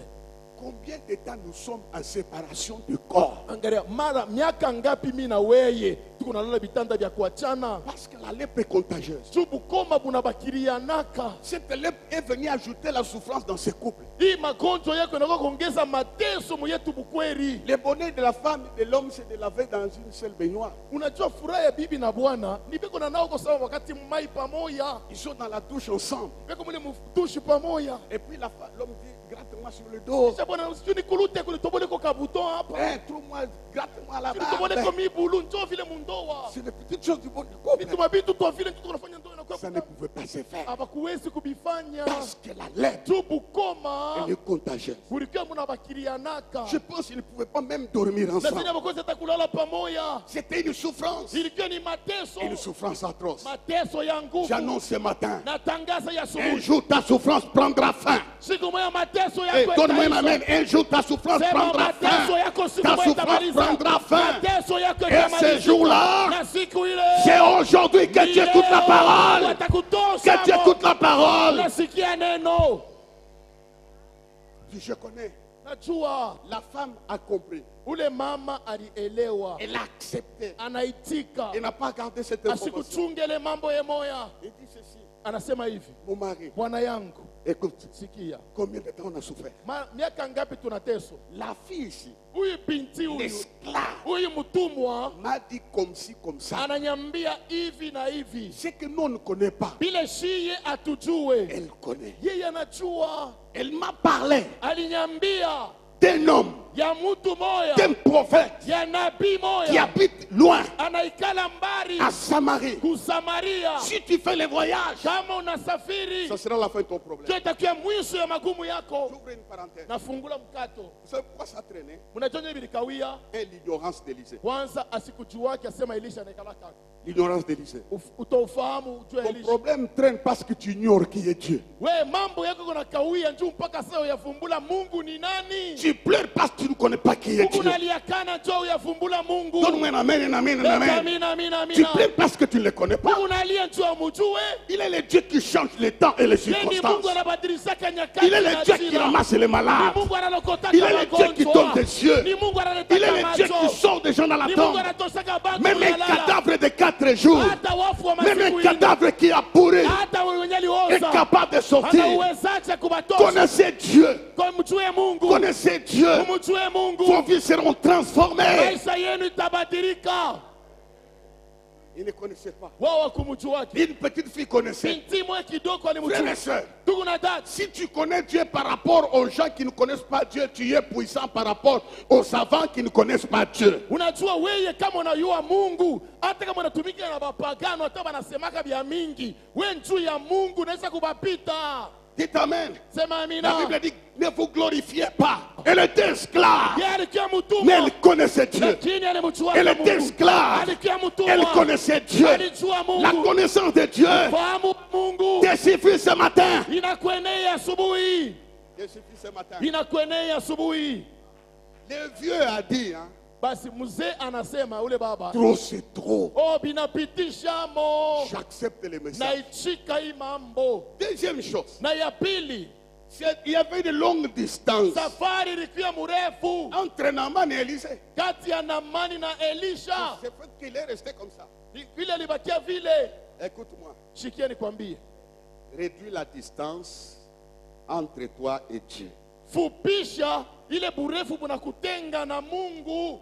Combien de temps nous sommes en séparation de corps? Angalia, mara miaka ngapi mimi na weye tuko nalala vitanda vya kuachana. Parce que la lèpre est contagieuse. Tu bukoma bunabakirianaka. Cette lèpre est venue ajouter la souffrance dans ces couples. Hii magonjwa yako inakuwa kuongeza mateso mwetu bukweri. Le bonheur de la femme et de l'homme, c'est de laver dans une seule baignoire. Unajua furaha ya bibi na bwana ni beko na nao kwa sababu wakati mai pamoja. Ils sont dans la douche ensemble. Beko mule mtushi pamoja. Et puis l'homme dit, gratte-moi sur le dos. Sasa bwana usijuni kulute kulitobole kwa kabuton hapa. Trouve-moi, gratte-moi la Kulitobole kwa barbe. mibulu njoo vile mundoa. C'est les petites choses du bon du couple. Vitu mabitu tu vile tu tunafanya ndoa inakuwa Ça ne pouvait pas se faire. habakuwezi kubifanya. Parce que la lèpre, Tu bukoma elle est contagieuse. kulikuwa munabakirianaka. Je pense qu'ils ne pouvaient pas même dormir Na ensemble. sina bakozi hata kulala pamoja. C'était une souffrance. Ilikuwa ni mateso. Une souffrance atroce. Mateso ya nguvu. J'annonce ce matin, Natangaza ya un asubuhi. jour ta souffrance prendra fin. Siku moja mateso Et yako donne-moi un itaisha. amen. Un jour ta souffrance Sema prendra mateso fin. yako siku Ta moja souffrance itamaliza. prendra fin. Mateso yako Et ce itamalizika. jour-là, Na siku ile. c'est aujourd'hui que tu écoutes la parole. Que tu écoutes la parole. Nasikia neno. Je connais. Najua La femme a compris. ule mama alielewa. Elle a accepté. Anaitika. Elle n'a pas gardé cette information. Asikuchungele mambo ya moya. Il dit ceci. Anasema hivi. Mon mari, Bwana yangu, écoute, sikia. combien de temps on a souffert? Miaka ngapi tunateswa? La fille ici, Huyu binti huyu, l'esclave, huyu mtumwa m'a dit comme ci, comme ça. ananyambia hivi na hivi. Ce que nous on ne connaît pas, Bila shiye atujue. elle connaît. Yeye anajua. Elle m'a parlé Alinyambia d'un homme, ya mtu moya, d'un prophète ya nabii qui moya. habite loin, Anaikala mbali à Samarie. kusamaria. Si tu fais le voyage, Kama unasafiri, ça sera la fin de ton problème. ndio itakuwa mwisho ya magumu yako. J'ouvre une parenthèse. Nafungula mkato. Vous savez pourquoi ça traînait? Mnajua nini bilikawia? L'ignorance d'Élysée. Kwanza asikujuake asema Elisha anaikala kaka. L'ignorance d'Élysée. Utaufahamu ujue Ton Elisha. problème traîne parce que tu ignores qui est Dieu. We mambo yako kuna kawia njoo mpaka sasa uyafumbula Mungu ni nani? Tu pleures parce que tu ne connais pas qui est Mungu Dieu. naliakana njoo uyafumbula Mungu. Donne-moi un amen, un amen, un amen. Amina, amina, Tu amina. pleures parce que tu ne le connais pas. Mungu nalia njoo amujue. Il est le Dieu qui change les temps et les Yeye ni Mungu circonstances. anabadilisha nyakati. Il est le Dieu qui ramasse les malades. Ni Mungu analokota Il est le Dieu qui donne des cieux. Ni Mungu Il est analeta le Dieu qui macho. sort des gens dans la Ni Mungu tombe. anatoshaka bantu Même un kulala. cadavre de 4 jours, Hata wafu wa même masiku un ine. cadavre qui a pourri, Hata wenye est lioza. capable de sortir. Anauwezaje kubatosha? Connaissez Dieu. Kwa mjue Mungu. Connaissez Dieu. Mjue Mungu. Vos vies seront transformées. Maisha yenu itabadilika. Il ne connaissait pas. Wao wakumjuake. Une petite fille connaissait. Binti mwe kidogo Frères et alimjua. sœurs, Ndugu na dada, si tu connais Dieu par rapport aux gens qui ne connaissent pas Dieu, tu es puissant par rapport aux savants qui ne connaissent pas Dieu. unajua weye kama unayua Mungu, hata kama unatumika na bapagano, hata wanasemaka vya mingi, we njuu ya Mungu unaweza kubapita. Dites Amen. Sema La amina. Bible dit, ne vous glorifiez pas. Elle était esclave, Yeye alikuwa mais mtumwa, elle connaissait Dieu. lakini alimjua Elle était Mungu. esclave, Alikuwa mtumwa, elle connaissait Dieu. alijua La Mungu. connaissance de Dieu Fahamu Mungu te suffit ce matin. inakuenea asubuhi, Te suffit ce matin. inakuenea asubuhi. Le vieux a dit, hein, Basi mzee anasema ule baba, trop c'est trop. oh binapitisha mo, J'accepte le message. naichika hii mambo. Deuxième chose, Na ya pili, il y avait une longue distance safari ilikuwa mrefu entre Naaman et Élisée. kati ya Naamani na Elisha. C'est fait qu'il est resté comme ça. Vile alibakia vile. Écoute-moi. Shikia nikwambie, réduis la distance entre toi et Dieu. fupisha ile burefu bunakutenga na Mungu.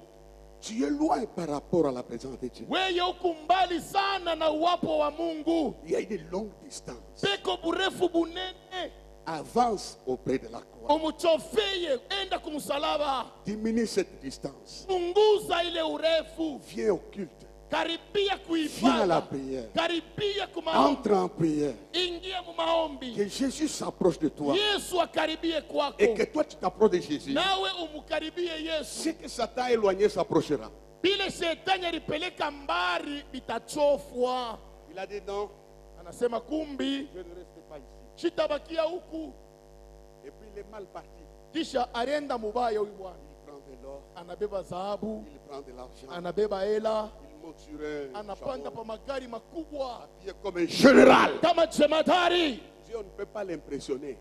Tu es loin par rapport à la présence de Dieu. Wewe uko mbali sana na uwapo wa Mungu. Il y a une longue distance. Peko burefu bunene. Avance auprès de la croix. Umuchofeye, enda kumsalaba. Diminue cette distance. Punguza ile urefu. Viens au culte. Karibia Viens à la kuibada. prière. Karibia kumaombi. Entre en prière. Ingia mu maombi. Que Jésus s'approche de toi. Yesu akaribie kwako. Et que toi tu t'approches de Jésus. Nawe umukaribie Yesu. Ce que Satan éloigné s'approchera. Bile shetani alipeleka mbari bitachofwa. Il a dit non, Anasema kumbi je ne reste pas ici. shitabakia huku. Et puis il est mal parti. Kisha alienda mubaya huyu bwana. Il prend de l'or, Anabeba dhahabu, il prend de l'argent, anabeba hela, il monte sur un anapanda pa chameau, magari makubwa habillé comme un général. kama jemadari. Dieu ne peut pas l'impressionner.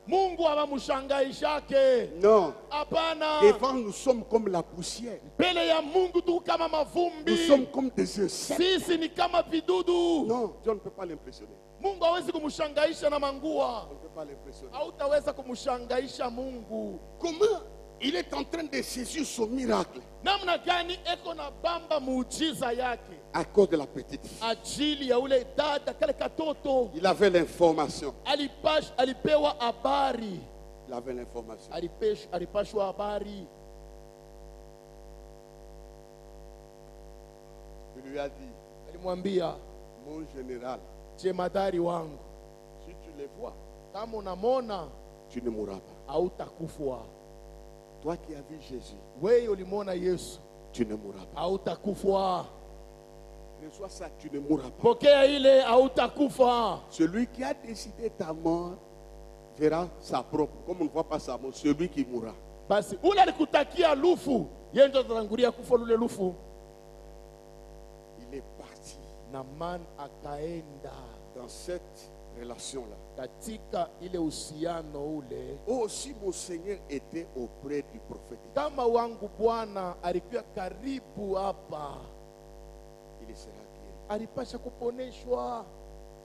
Mungu hawamshangaishake. Non. Hapana. Devant nous sommes comme la poussière. Mbele ya Mungu tu kama Nous mavumbi. sommes comme des insectes. Sisi ni kama vidudu. Non, Dieu ne peut pas l'impressionner. Mungu hawezi kumshangaisha na mangua. On ne peut pas l'impressionner. Hautaweza kumshangaisha Mungu. Comment il est en train de saisir son miracle Namna gani eko na bamba muujiza yake à cause de la petite fille? ajili ya ule dada kale katoto. Il avait l'information. Alipewa habari. Il avait l'information. Alipashwa habari. Il lui a dit, Alimwambia, mon général, jemadari wangu, si tu les vois, kama unamona tu ne mourras pas. hautakufa. Toi qui as vu Jésus, Wewe ulimwona Yesu, tu ne mourras pas. hautakufa. Reçois ça, tu ne mourras pas. Pokea ile, hautakufa. Celui qui a décidé ta mort verra sa propre. Comme on ne voit pas sa mort, celui qui mourra. Basi ule alikutakia lufu, yeye ndo atatangulia kufa lule lufu. Il est parti Naman akaenda dans cette relation-là. katika ile uhusiano ule. Oh, si mon Seigneur était auprès du prophète, Kama wangu Bwana alikuwa karibu hapa, il sera guéri. alipasha kuponeshwa.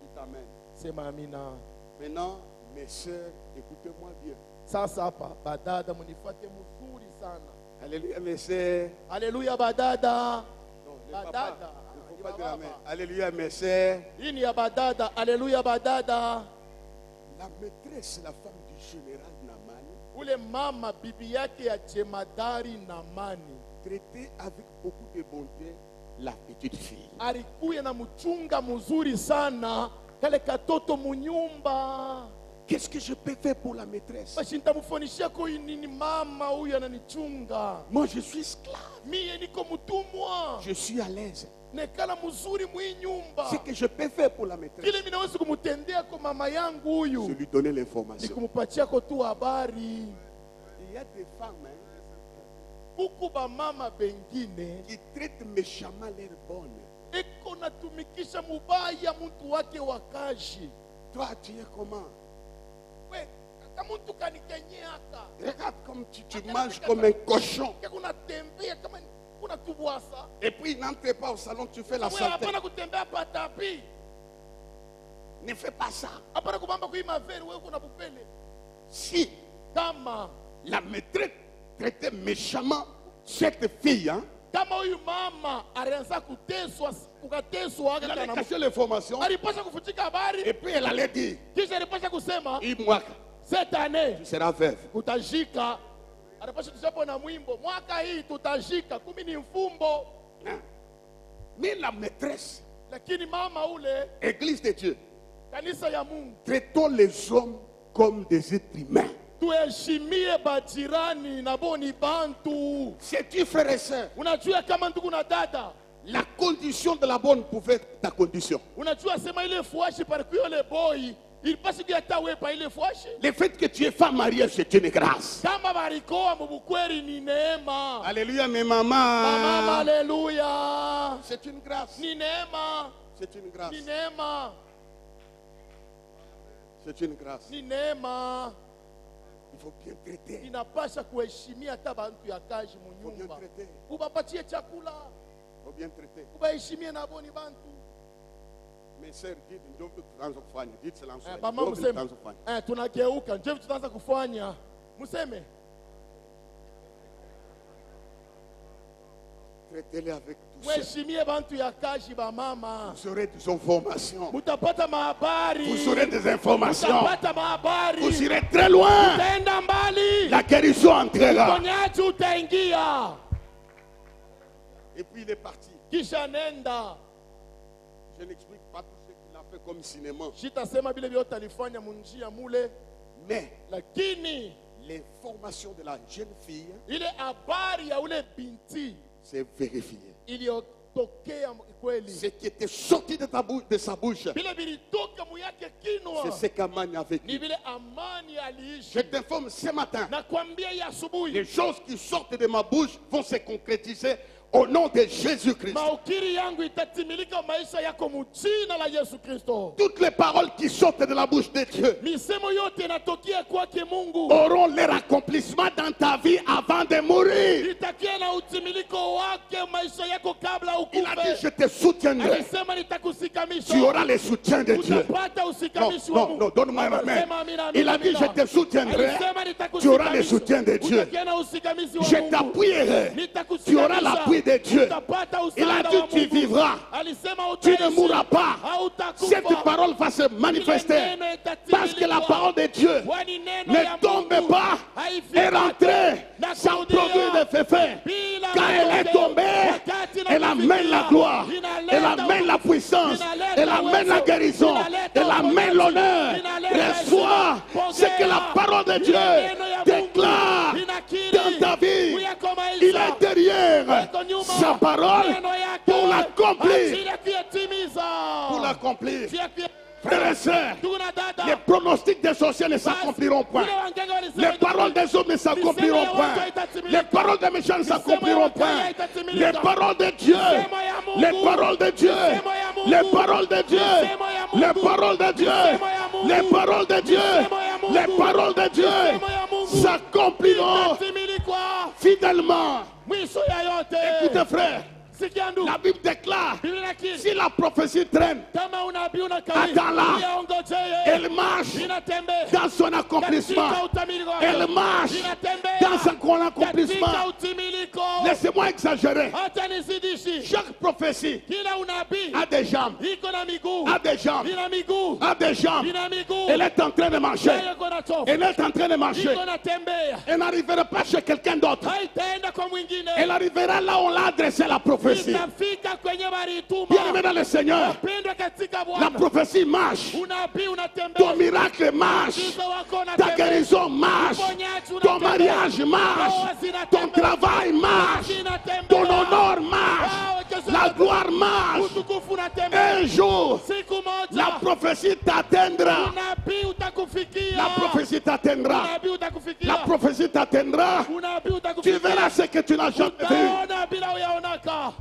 Dites amen. Sema amina. Maintenant, mes sœurs, écoutez-moi bien. Sasa hapa badada, munifuate mzuri sana. Alléluia, mes sœurs. Haleluya badada. Non, les Badada. papas, il ne faut pas dire Baba. amen. Alléluia, mes sœurs. Hii ni ya badada. Haleluya badada. La maîtresse, la femme du général Naman, Ule mama bibi yake ya jemadari Namani traitait avec beaucoup de bonté la petite fille. alikuya na mchunga mzuri sana kale katoto munyumba. Qu'est-ce que je peux faire pour la maîtresse? Basi nitamfundishia kwa nini mama huyu ananichunga. Moi, je suis esclave. Mie niko mtumwa. Je suis à l'aise. Nekala mzuri mwi nyumba. Ce que je peux faire pour la maîtresse, Kile mimi naweza kumtendea kwa mama yangu c'est huyu lui donner ni l'information. kumpatia kwa tu habari. Il y a des femmes Huku ba mama bengine qui traitent méchamment leurs bonnes. iko natumikisha mubaya mtu wake wakaji. Toi, tu es comment? We kama mtu kanikenyaka Regarde comme tu manges comme un cochon. unatembea kama unatubwasa. Et puis, n'entre pas au salon, tu fais la Wewe saleté. hapana kutembea patapi. Ne fais pas ça. Hapana kubamba kuima veri wewe kuna bupele. Si Kama la maîtresse traitait méchamment cette fille, hein, kama huyu mama alianza kuteswa, ukateswa elle allait kana cacher l'information. alipasha kufutika habari, Et puis, elle allait dire, kisha alipasha kusema Imwaka, cette année tu seras veuve. tutashika. Alipasha tusapo na mwimbo mwaka hii tutashika, kumi ni mfumbo. Hein. Mais la maîtresse, Lakini mama ule, Église de Dieu, kanisa ya Mungu, traitons les hommes comme des êtres humains. tuheshimie bajirani na boni bantu. C'est-tu, frère et sœur? Unajua kama ndugu na dada, La condition de la bonne pouvait être ta condition. unajua sema ile fuashi parikuyo le boy ilipasi kuyata wepa ile fuashi. Le fait que tu es femme mariée, c'est une grâce. Kama barikoa mubukweri ni neema. Alléluia, mes Mama, mamans. haleluya. C'est une grâce. Ni neema. C'est une grâce. Ni neema. C'est une grâce. Ni neema. Il faut bien traiter. Inapasha kuheshimia hata bantu ya kazi Il faut bien munyumba. traiter. Ubapatie chakula. Il faut bien traiter. Ubaheshimie na boni bantu. Mes sœurs, dites, ndio vitu tutaanza kufanya. Dites cela en Swahili. Mama Ndio vitu mseme, tutaanza kufanya. tunageuka, nje tutaanza kufanya. Mseme. Traitez-les avec douceur. Mheshimie bantu ya kashi ba mama. Vous aurez des informations. Mutapata mahabari. Vous aurez des informations. Mutapata mahabari. Vous irez très loin. Utaenda mbali. La guérison entrera. Uponyaji utaingia. Et puis il est parti. Kisha nenda. Je n'explique pas tout ce qu'il a fait comme cinéma. Shitasema vile vyote alifanya munjia mule. Mais Lakini l'information de la jeune fille ile habari ya ule binti s'est vérifiée. iliyotokea kweli. Ce qui était sorti de sa bouche, Vile vilitoka muyake kinwa. c'est ce qu'Aman a Ni vécu. vile amani aliishi. Je t'informe ce matin, Nakwambia ya asubuhi. les choses qui sortent de ma bouche vont se concrétiser au nom de Jésus-Christ. Maukiri yangu itatimilika maisha yako mjina la Yesu Kristo. Toutes les paroles qui sortent de la bouche de Dieu Misemo yote inatokea kwake Mungu. auront leur accomplissement dans ta vie avant de mourir. Itakia na utimilico wake maisha yako kabla Il a dit, ukufe. je te soutiendrai. Alisema nitakusikamisha. Tu auras le soutien de Dieu. Utapata Non, usikamishi wa non, Mungu. non, donne-moi la main. Sema amina, Il a dit, amina. je te soutiendrai. Alisema Tu auras le nitakusikamisha. soutien de Dieu. Utakia na usikamishi wa Je Mungu. t'appuierai. Nitakusikamisha. Tu auras l'appui de Dieu. Utapata Il a usada dit, wa tu Mungu. vivras. Alisema Tu ne utaishi. mourras pas. Hautakufa. Cette parole va se manifester. Parce que la parole de Dieu Kwani neno ne ya tombe Mungu pas haifiki et rentrée na sans kurudia produire de fait. bila Quand elle est matokeo. tombée, Wakati elle amène la gloire, inaleta elle amène la puissance, inaleta elle amène la uwezo, guérison, inaleta elle amène uponyaji, l'honneur. inaleta Reçois heshima, ce que la pokea. parole de Dieu Neno ya Mungu déclare inakiri dans ta vie. kuyako maisha. Il est derrière Iko nyuma. sa parole Neno yake pour l'accomplir. ajili ya kuyatimiza. Pour l'accomplir. Juu ya kuya- Frères et sœurs, Ndugu na dada, les pronostics des sorciers ne s'accompliront point. vile waganga walisema Les paroles des hommes ne s'accompliront point. Les paroles des méchants ne s'accompliront point. Les paroles de Dieu, les paroles de Dieu, les paroles de Dieu, les paroles de Dieu, les paroles de Dieu, les paroles de Dieu s'accompliront itatimirikwa fidèlement. mwisho ya yote. Écoutez frère, Sikia ndugu, la Bible déclare, Biblia inakiri si la prophétie traîne, kama unabii unakawia, Atala. yaongojee, elle marche inatembea dans son accomplissement. katika utimilifu wake. Elle marche Inatembea dans son accomplissement. katika utimiriko. Laissez-moi exagérer. Hata nizidishi, Chaque prophétie kila unabii a des jambes, iko na miguu, a des jambes, ina miguu, a des jambes. ina miguu, Elle est en train de marcher. nayo iko na tofu, Elle est en train de marcher. iko na tembea, Elle n'arrivera pas chez quelqu'un d'autre. haitaenda kwa mwingine, Elle arrivera là où on l'a adressé la prophétie. itafika kwenye balituma. Bien-aimé dans le Seigneur, Pendwa katika la Bwana, prophétie marche. unabii Ton unatembea, miracle marche. muujiza wako Ta unatembea, guérison marche. uponyaji Ton unatembea, mariage marche. ndoa zinatembea, Ton travail marche. kazi inatembea, Ton honneur marche. Ah, kesho La unatembea, gloire marche. utukufu unatembea. Un jour, Siku la moja prophétie t'atteindra. unabii utakufikia, La prophétie t'atteindra. unabii utakufikia, La prophétie t'atteindra. unabii Tu utakufikia, verras ce que tu n'as jamais vu. utaona bila uyaonaka.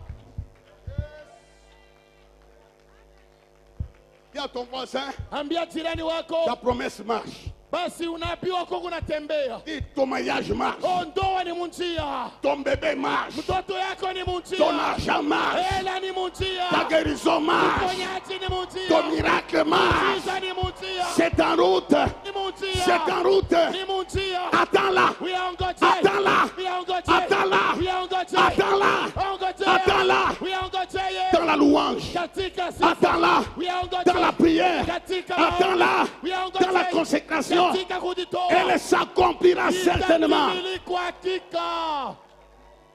Dis à ton voisin, Ambia jirani ta wako, promesse marche. basi unabii wako unatembea. Dis, ton mariage marche. Ndoa ni munjia, Ton bébé marche. mtoto yako ni Ton munjia, argent marche. hela ni munjia, Ta guérison marche. uponyaji ni munjia, Ton miracle marche. muujiza ni munjia, C'est en route. ni munjia, C'est en route. ni munjia. Attends-la. Uyaongoje, Attends-la. uyaongoje, Attends-la. uyaongoje, Attends-la. Ongoje, Attends-la. uyaongoje, Dans la louange. katika sifa, Attends-la. uyaongoje, Dans la prière. katika Attends-la. uyaongoje, Dans la consécration. katika kujitoa, Elle s'accomplira certainement. itatimili kwa hakika,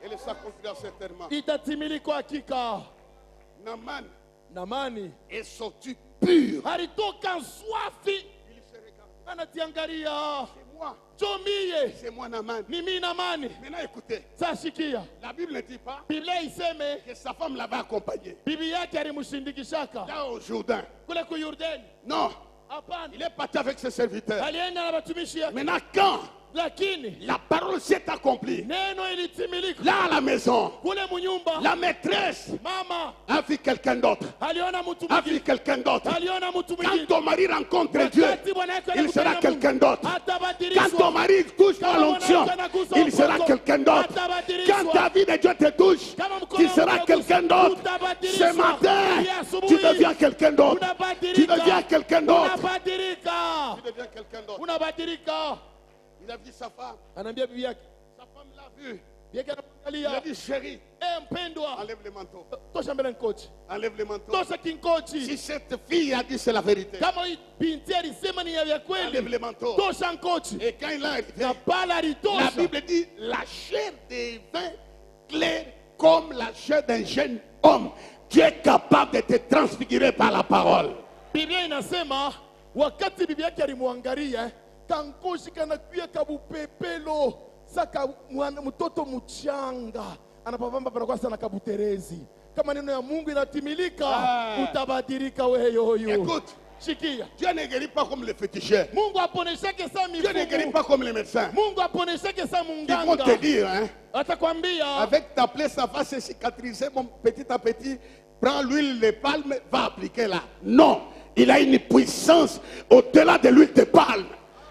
Elle s'accomplira certainement. itatimili kwa hakika. Naaman Namani est sorti pur. alitoka swafi, Il se regarde. anajiangalia, C'est moi. jomie C'est moi Naaman. ni mimi Namani. Maintenant écoutez. Sashikia, La Bible ne dit pas Biblia iseme que sa femme l'avait accompagné. bibi yake alimshindikishaka Là au Jourdain. kule ku Yordani. Non. Hapana, Il est parti avec ses serviteurs. alienda na watumishi yake. Maintenant quand lakini la parole s'est accomplie. neno ilitimilika. Là à la maison, Kule munyumba, la maîtresse mama a vu quelqu'un d'autre. aliona mtu A vu mwingine, quelqu'un d'autre. aliona mtu Quand mwingine. ton mari rencontre Dieu, Wakati bwana yako il sera anakutana quelqu'un Mungu, d'autre. Quand atabadilishwa. ton mari touche à l'onction, il sera quelqu'un d'autre. Quand ta vie de Dieu te touche, tu seras quelqu'un d'autre. Ce matin, tu deviens quelqu'un d'autre. Tu deviens quelqu'un d'autre. Unabadilika. Tu deviens quelqu'un d'autre. Unabadilika. Il a vu sa femme. Anaambia bibi yake, Sa femme l'a vu. bibi yake Il a anamwangalia, dit chérie, mpendwa, enlève le manteau. tosha mbele nkochi, Enlève le manteau. tosha kinkochi. Si cette fille a dit c'est la vérité, Kama hii binti alisema ni ya enlève kweli, le manteau. tosha nkochi. Et quand il a arrivé, Na pale la alitosha. Bible dit la chair devint claire comme la chair d'un jeune homme. Tu es capable de te transfigurer par la parole. Biblia inasema wakati bibi yake alimwangalia, kankoshi kanakuya kabupepelo saka mtoto mchanga anapavamba panakuwa sana kabuterezi. Kama neno ya Mungu inatimilika, utabadilika wewe yoyo. Écoute, Shikia. Dieu ne guérit pas comme les féticheurs. Mungu aponeshake sa Dieu ne guérit mifugo. pas comme les médecins. Mungu aponeshake sa Ils vont te munganga. dire, hein, Atakwambia avec ta plaie, ça va se cicatriser, mon petit à petit. Prends l'huile de palme, va appliquer là. Non, il a une puissance au-delà de l'huile de palme.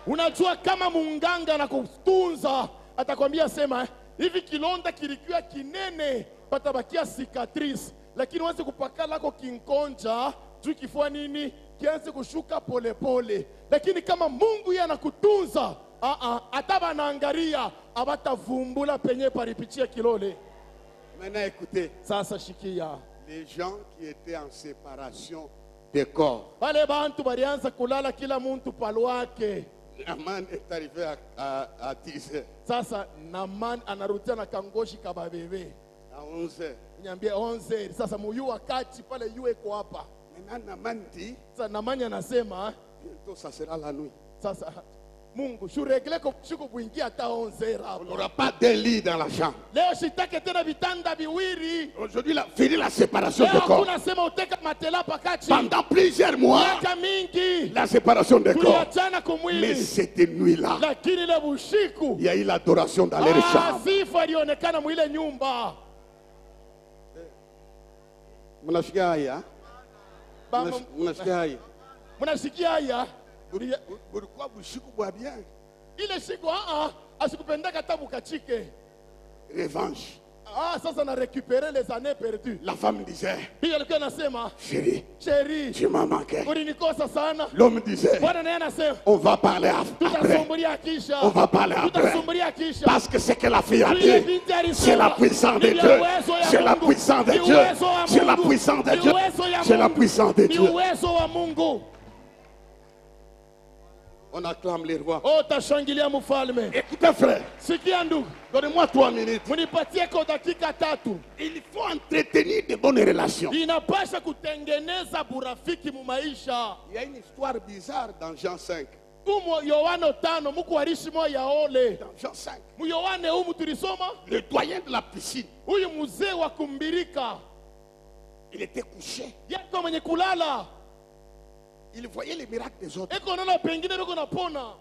unajua kama munganga na kutunza, atakwambia sema hivi kilonda kilikuwa kinene patabakia cicatrice, lakini uanze kupaka lako kinkonja juu kifua nini kianze kushuka polepole. Lakini kama Mungu yeye anakutunza, hata banaangalia abatavumbula penye palipichia kilole. Maintenant, écoutez, Sasa shikia, les gens qui étaient en séparation des corps. wale bantu balianza kulala kila muntu palwake. Aman est arrivé à 10 heures, Sasa Naman anarudia na kangoshi kababebe. à 11 heures. Niambie 11. Sasa muyu wakati pale yue ko hapa. Maintenant, Naman dit, Sasa Namani anasema bientôt ça sera la nuit. sasa Mungu shuregle ko siku kuingia hata 11 On hapa. n'aura pas de lit dans la chambre. Leo shitake tena vitanda viwili. Aujourd'hui, fini la séparation des Leo corps. kuna sema uteka matela pakati. Pendant plusieurs mois, Miaka mingi la séparation des corps. tuliachana Mais kumwili. cette nuit-là, Lakini ile bushiku il y a eu l'adoration dans les chambres. sifa ilionekana mwile nyumba. Mnasikia haya? Bama- Mnasikia haya? Mnasikia haya? Bulikuwa bushiku bwa bien. Ile siku asikupendaka tabu kachike. Revanche. Sasa na récupérer les années perdues. La femme disait, Bibi alikuwa anasema, chérie, chérie, tu m'as manqué. ulinikosa sana. L'homme disait, Bwana naye anasema, on va parler après. tutasumbulia kisha. On va parler après. Tutasumbulia kisha. Parce que ce que la fille a Yule dit, binti alisema, c'est la puissance de ni Dieu. uwezo ya C'est la Mungu. puissance de Ni Dieu. uwezo wa C'est la Mungu. puissance de Ni Dieu. uwezo ya C'est la Mungu. puissance de Ni Dieu. uwezo wa Mungu. On acclame les rois. Tashangilia mfalme. Écoutez frère, Sikia ndugu, donnez-moi 3 minutes. munipatie kwa dakika 3. Il faut entretenir de bonnes relations. Inapasha kutengeneza burafiki mu maisha. Il y a une histoire bizarre dans Jean 5. Umo Yohana 5 muku warishi moya ole. Dans Jean 5, Mu Yohane humu tulisoma le doyen de la piscine, huyu mzee wa kumbirika il était couché. yako mwenye kulala Il voyait les miracles des autres. eko naona pengine beko napona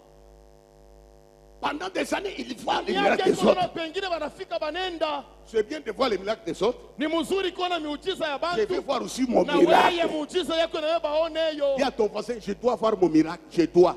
Pendant des années, il voit les yake miracles des eko naona autres. pengine banafika banenda. C'est bien de voir les miracles des autres. Ni mzuri kuona miujiza ya Je vais bantu voir aussi mon na weye miracle. muujiza yako na wewe baone yo. Dis à ton voisin, je dois voir mon miracle. Je dois.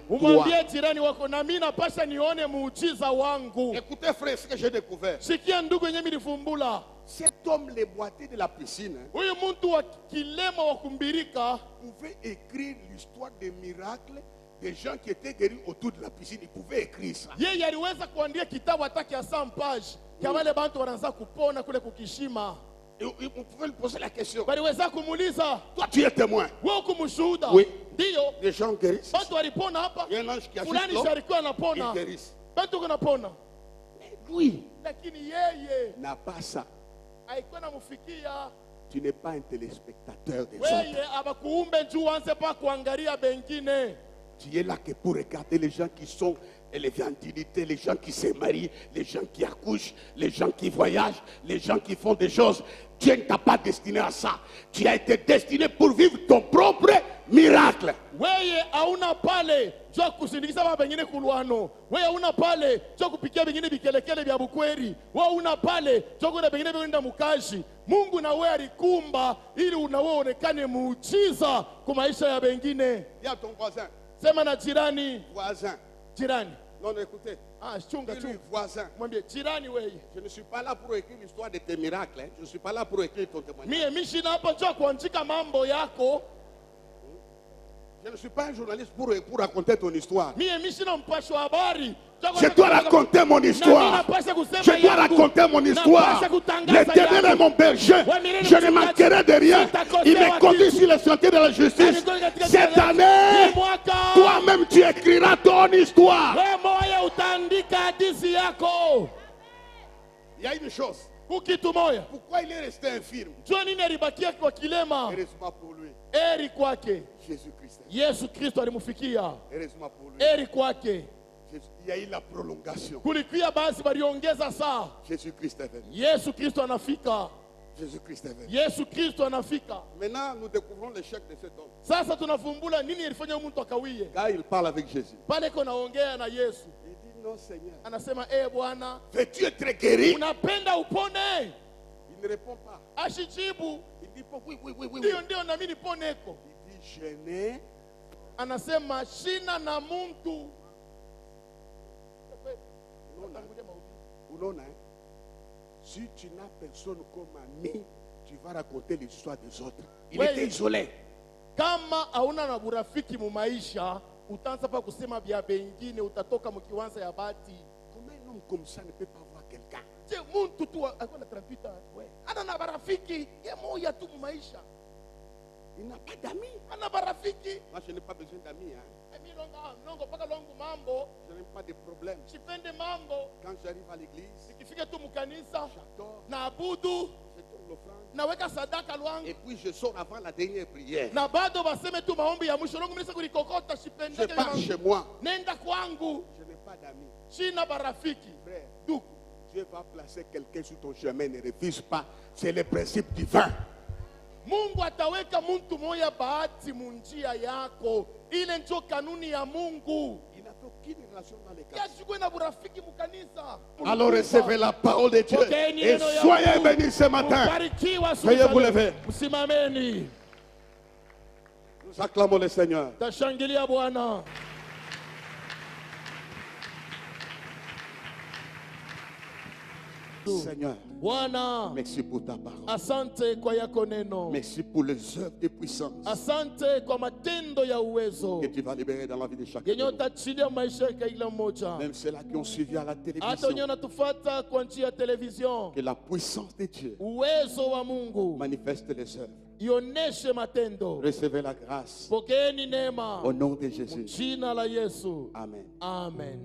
Umwambie jirani wako na mimi napasha nione muujiza wangu. Écoutez frère, ce que j'ai découvert. Sikia ndugu yenyewe nilifumbula. Cet homme, les boîtiers de la piscine, Huyu mtu wa kilema wa kumbirika pouvait écrire l'histoire des miracles des gens qui étaient guéris autour de la piscine. Il pouvait écrire ça. yeye aliweza kuandika kitabu hata kia 100 page kya wale bantu wanaanza kupona kule kukishima. Et on pouvait lui poser la question. Baliweza kumuuliza, Toi, tu es témoin. wewe kumshuhuda? Oui. Ndio. Les gens guérissent. Bantu walipona hapa. Il y a un ange qui Fulani agit l'homme. sharikuwa Ils anapona. guérissent. Bantu kunapona. Lui Lakini yeye n'a pas ça. haikuwa namufikia. Tu n'es pas un téléspectateur des Weye autres. abakuumbe juu anze pa kuangalia bengine. Tu es là que pour regarder les gens qui sont Et les vendilités, les gens qui se marient, les gens qui accouchent, les gens qui voyagent, les gens qui font des choses. Dieu ne t'a pas destiné à ça. Tu as été destiné pour vivre ton propre miracle. Weye hauna pale jua kusindikiza baba bengine kulwano. Weye hauna pale jua kupikia bengine bikelekele vya bukweri. Wewe una pale jua kuna bengine bengine mukashi. Mungu na wewe alikumba ili unaonekane muujiza kwa maisha ya bengine. Dis à ton voisin. Sema na jirani. Voisin. Jirani. Non, écoutez. Ah, chunga Dis-lui, chunga. voisin. Mwambie jirani wewe. Je ne suis pas là pour écrire l'histoire de tes miracles. Hein. Je ne suis pas là pour écrire ton témoignage. Mie mishina hapa jua kuandika mambo yako. Je ne suis pas un journaliste pour raconter ton histoire. Mie mishina mpasho habari. Je dois raconter mon histoire. Je dois raconter mon histoire. L'Éternel est mon berger. Je ne manquerai de rien. Il me conduit sur les sentiers de la justice. Cette année, toi-même tu écriras ton histoire. Il y a une chose. Pourquoi il est resté infirme? Heureusement pour lui. Jésus-Christ. Yesu Kristo alimufikia. Heureusement pour lui. Eri kwake. Il y a eu la prolongation. Kulikuwa basi waliongeza saa. Jésus-Christ est venu. Yesu Kristo anafika. Jésus-Christ est venu. Yesu Kristo anafika. Maintenant, nous découvrons l'échec de cet homme. Sasa tunafumbula nini ilifanya mtu akawie. Car il parle avec Jésus. Pale kuna ongea na Yesu. Il dit non Seigneur. Anasema Bwana, veux-tu être guéri? unapenda upone? Il ne répond pas. Ashijibu. Il dit oui, oui, oui, oui. Ndio na mimi niponeko. Il dit je n'ai. Anasema shina na muntu. Unaona, si tu n'as personne comme ami, tu vas raconter l'histoire des autres. Il était isolé. Kama hauna na burafiki mu maisha, utaanza pa kusema vya bengine, utatoka mkiwanza ya bati. Comment un homme comme ça ne peut pas voir quelqu'un? Je muntu tu akona 38 ans. Ana na barafiki, ye moya tu mu maisha. Il n'a pas d'amis. Ana barafiki. Moi, je n'ai pas besoin d'amis. Hein. Je n'ai pas de problème. Quand j'arrive à l'église, j'adore, je tourne l'offrande. Et puis je sors avant la dernière prière. Je pars chez moi. Je n'ai pas d'amis. Frère, Dieu va placer quelqu'un sur ton chemin. Ne refuse pas. C'est le principe divin. Mungu ataweka muntu moya bahati munjia yako. Ile ndio kanuni ya Mungu. Il n'a aucune relation dans les cas. Yashikwe na burafiki mukanisa. Alors recevez la parole de Dieu et soyez bénis ce matin. Veuillez vous lever. Msimameni. Nous acclamons le Seigneur. Tashangilia Bwana. Seigneur, Bwana, merci pour ta parole. Asante kwa yako neno. Merci pour les œuvres de puissance Asante kwa matendo ya uwezo. que tu vas libérer dans la vie de chacun. Yenye utachilia maisha ya kila mmoja. Même ceux-là qui ont suivi à la Hata wenye télévision. wanatufuata kwa njia ya television. Que la puissance de Dieu Uwezo wa Mungu manifeste les œuvres. ioneshe matendo. Recevez la grâce Pokeeni neema. au nom de Jésus. Jina la Yesu. Amen. Amen.